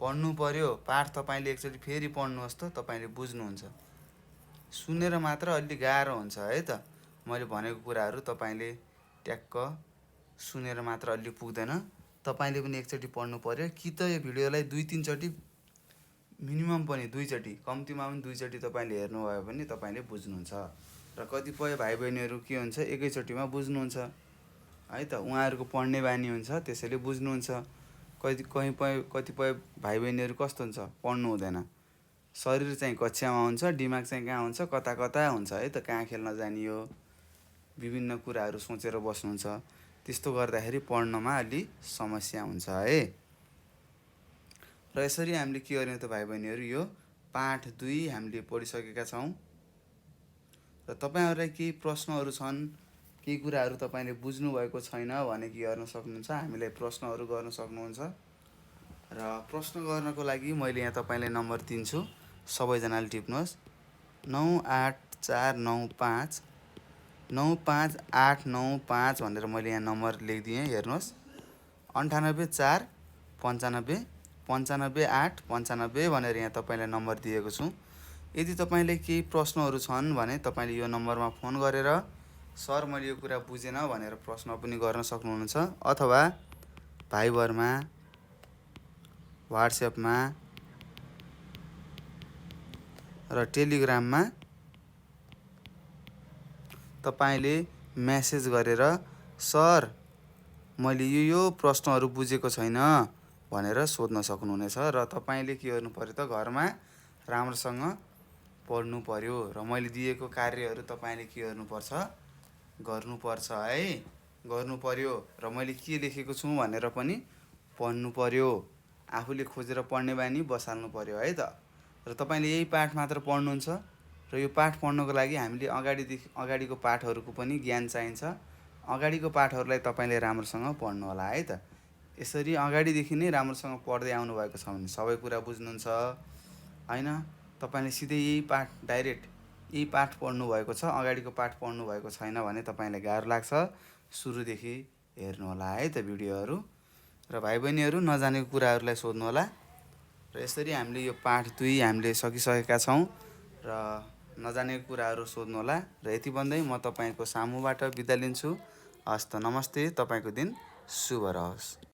पढ्नु पर्यो पाठ, तपाईँले एकचोटि फेरि पढ्नुहोस् त, तपाईँले बुझ्नुहुन्छ। सुनेर मात्र अलि गाह्रो हुन्छ है त, मैले भनेको कुराहरू तपाईँले ट्याक्क सुनेर मात्र अलि पुग्दैन, तपाईँले पनि एकचोटि पढ्नु पर्यो। कि त यो भिडियोलाई 2-3 चोटि, मिनिमम पनि 2 चोटि, कम्तीमा पनि 2 चोटि तपाईँले हेर्नुभयो भने तपाईँले बुझ्नुहुन्छ। र कतिपय भाइ बहिनीहरू के हुन्छ एकैचोटिमा बुझ्नुहुन्छ है त, उहाँहरूको पढ्ने बानी हुन्छ त्यसैले बुझ्नुहुन्छ। कतिपय भाइ बहिनीहरू कस्तो हुन्छ, पढ्नु हुँदैन, शरीर चाहिँ कक्षामा हुन्छ, दिमाग चाहिँ कहाँ हुन्छ, कता कता हुन्छ है त, कहाँ खेल्न जाने हो, विभिन्न कुराहरू सोचेर बस्नुहुन्छ। त्यस्तो गर्दाखेरि पढ्नमा अलि समस्या हुन्छ है। र यसरी हामीले के गर्यौँ त भाइ बहिनीहरू, यो पाठ 2 हामीले पढिसकेका छौँ। र तपाईँहरूलाई केही प्रश्नहरू छन्, केही कुराहरू तपाईँले बुझ्नुभएको छैन भने के गर्न सक्नुहुन्छ, हामीलाई प्रश्नहरू गर्न सक्नुहुन्छ। र प्रश्न गर्नको लागि मैले यहाँ तपाईँलाई नम्बर दिन्छु, सबैजनाले टिप्नुहोस्। 98495 भनेर मैले यहाँ नम्बर लेखिदिएँ, हेर्नुहोस्। 9849559895 भनेर यहाँ तपाईँलाई नम्बर दिएको छु। यदि तपाईँले केही प्रश्नहरू छन् भने तपाईँले यो नम्बरमा फोन गरेर सर मैले यो कुरा बुझेन भनेर प्रश्न पनि गर्न सक्नुहुन्छ, अथवा भाइबरमा, व्हाट्सएपमा र टेलिग्राममा तपाईँले मेसेज गरेर सर मैले यो प्रश्नहरू बुझेको छैन भनेर सोध्न सक्नुहुनेछ। र तपाईँले के गर्नु पर्यो त, घरमा राम्रोसँग पढ्नु पर्यो र मैले दिएको कार्यहरू तपाईँले के गर्नुपर्छ है, गर्नु पर्यो। र मैले के लेखेको छु भनेर पनि पढ्नु पर्यो, आफूले खोजेर पढ्ने बानी बसाल्नु पर्यो है त। र तपाईँले यही पाठ मात्र पढ्नुहुन्छ, र यो पाठ पढ्नको लागि हामीले अगाडिको पाठहरूको पनि ज्ञान चाहिन्छ। अगाडिको पाठहरूलाई तपाईँले राम्रोसँग पढ्नु होला है त। यसरी अगाडिदेखि नै राम्रोसँग पढ्दै आउनुभएको छ भने सबै कुरा बुझ्नुहुन्छ होइन। तपाईँले सिधै यही पाठ डाइरेक्ट यही पाठ पढ्नुभएको छ, अगाडिको पाठ पढ्नुभएको छैन भने तपाईँलाई गाह्रो लाग्छ। सुरुदेखि हेर्नु होला है त भिडियोहरू। र भाइ बहिनीहरू नजानेको कुराहरूलाई सोध्नु होला। र यसरी हामीले यो पाठ 2 हामीले सकिसकेका छौँ, र नजानेको कुराहरू सोध्नु होला। र यति भन्दै म तपाईँको सामुबाट बिदा लिन्छु। हस्त, नमस्ते, तपाईँको दिन शुभ रहोस्।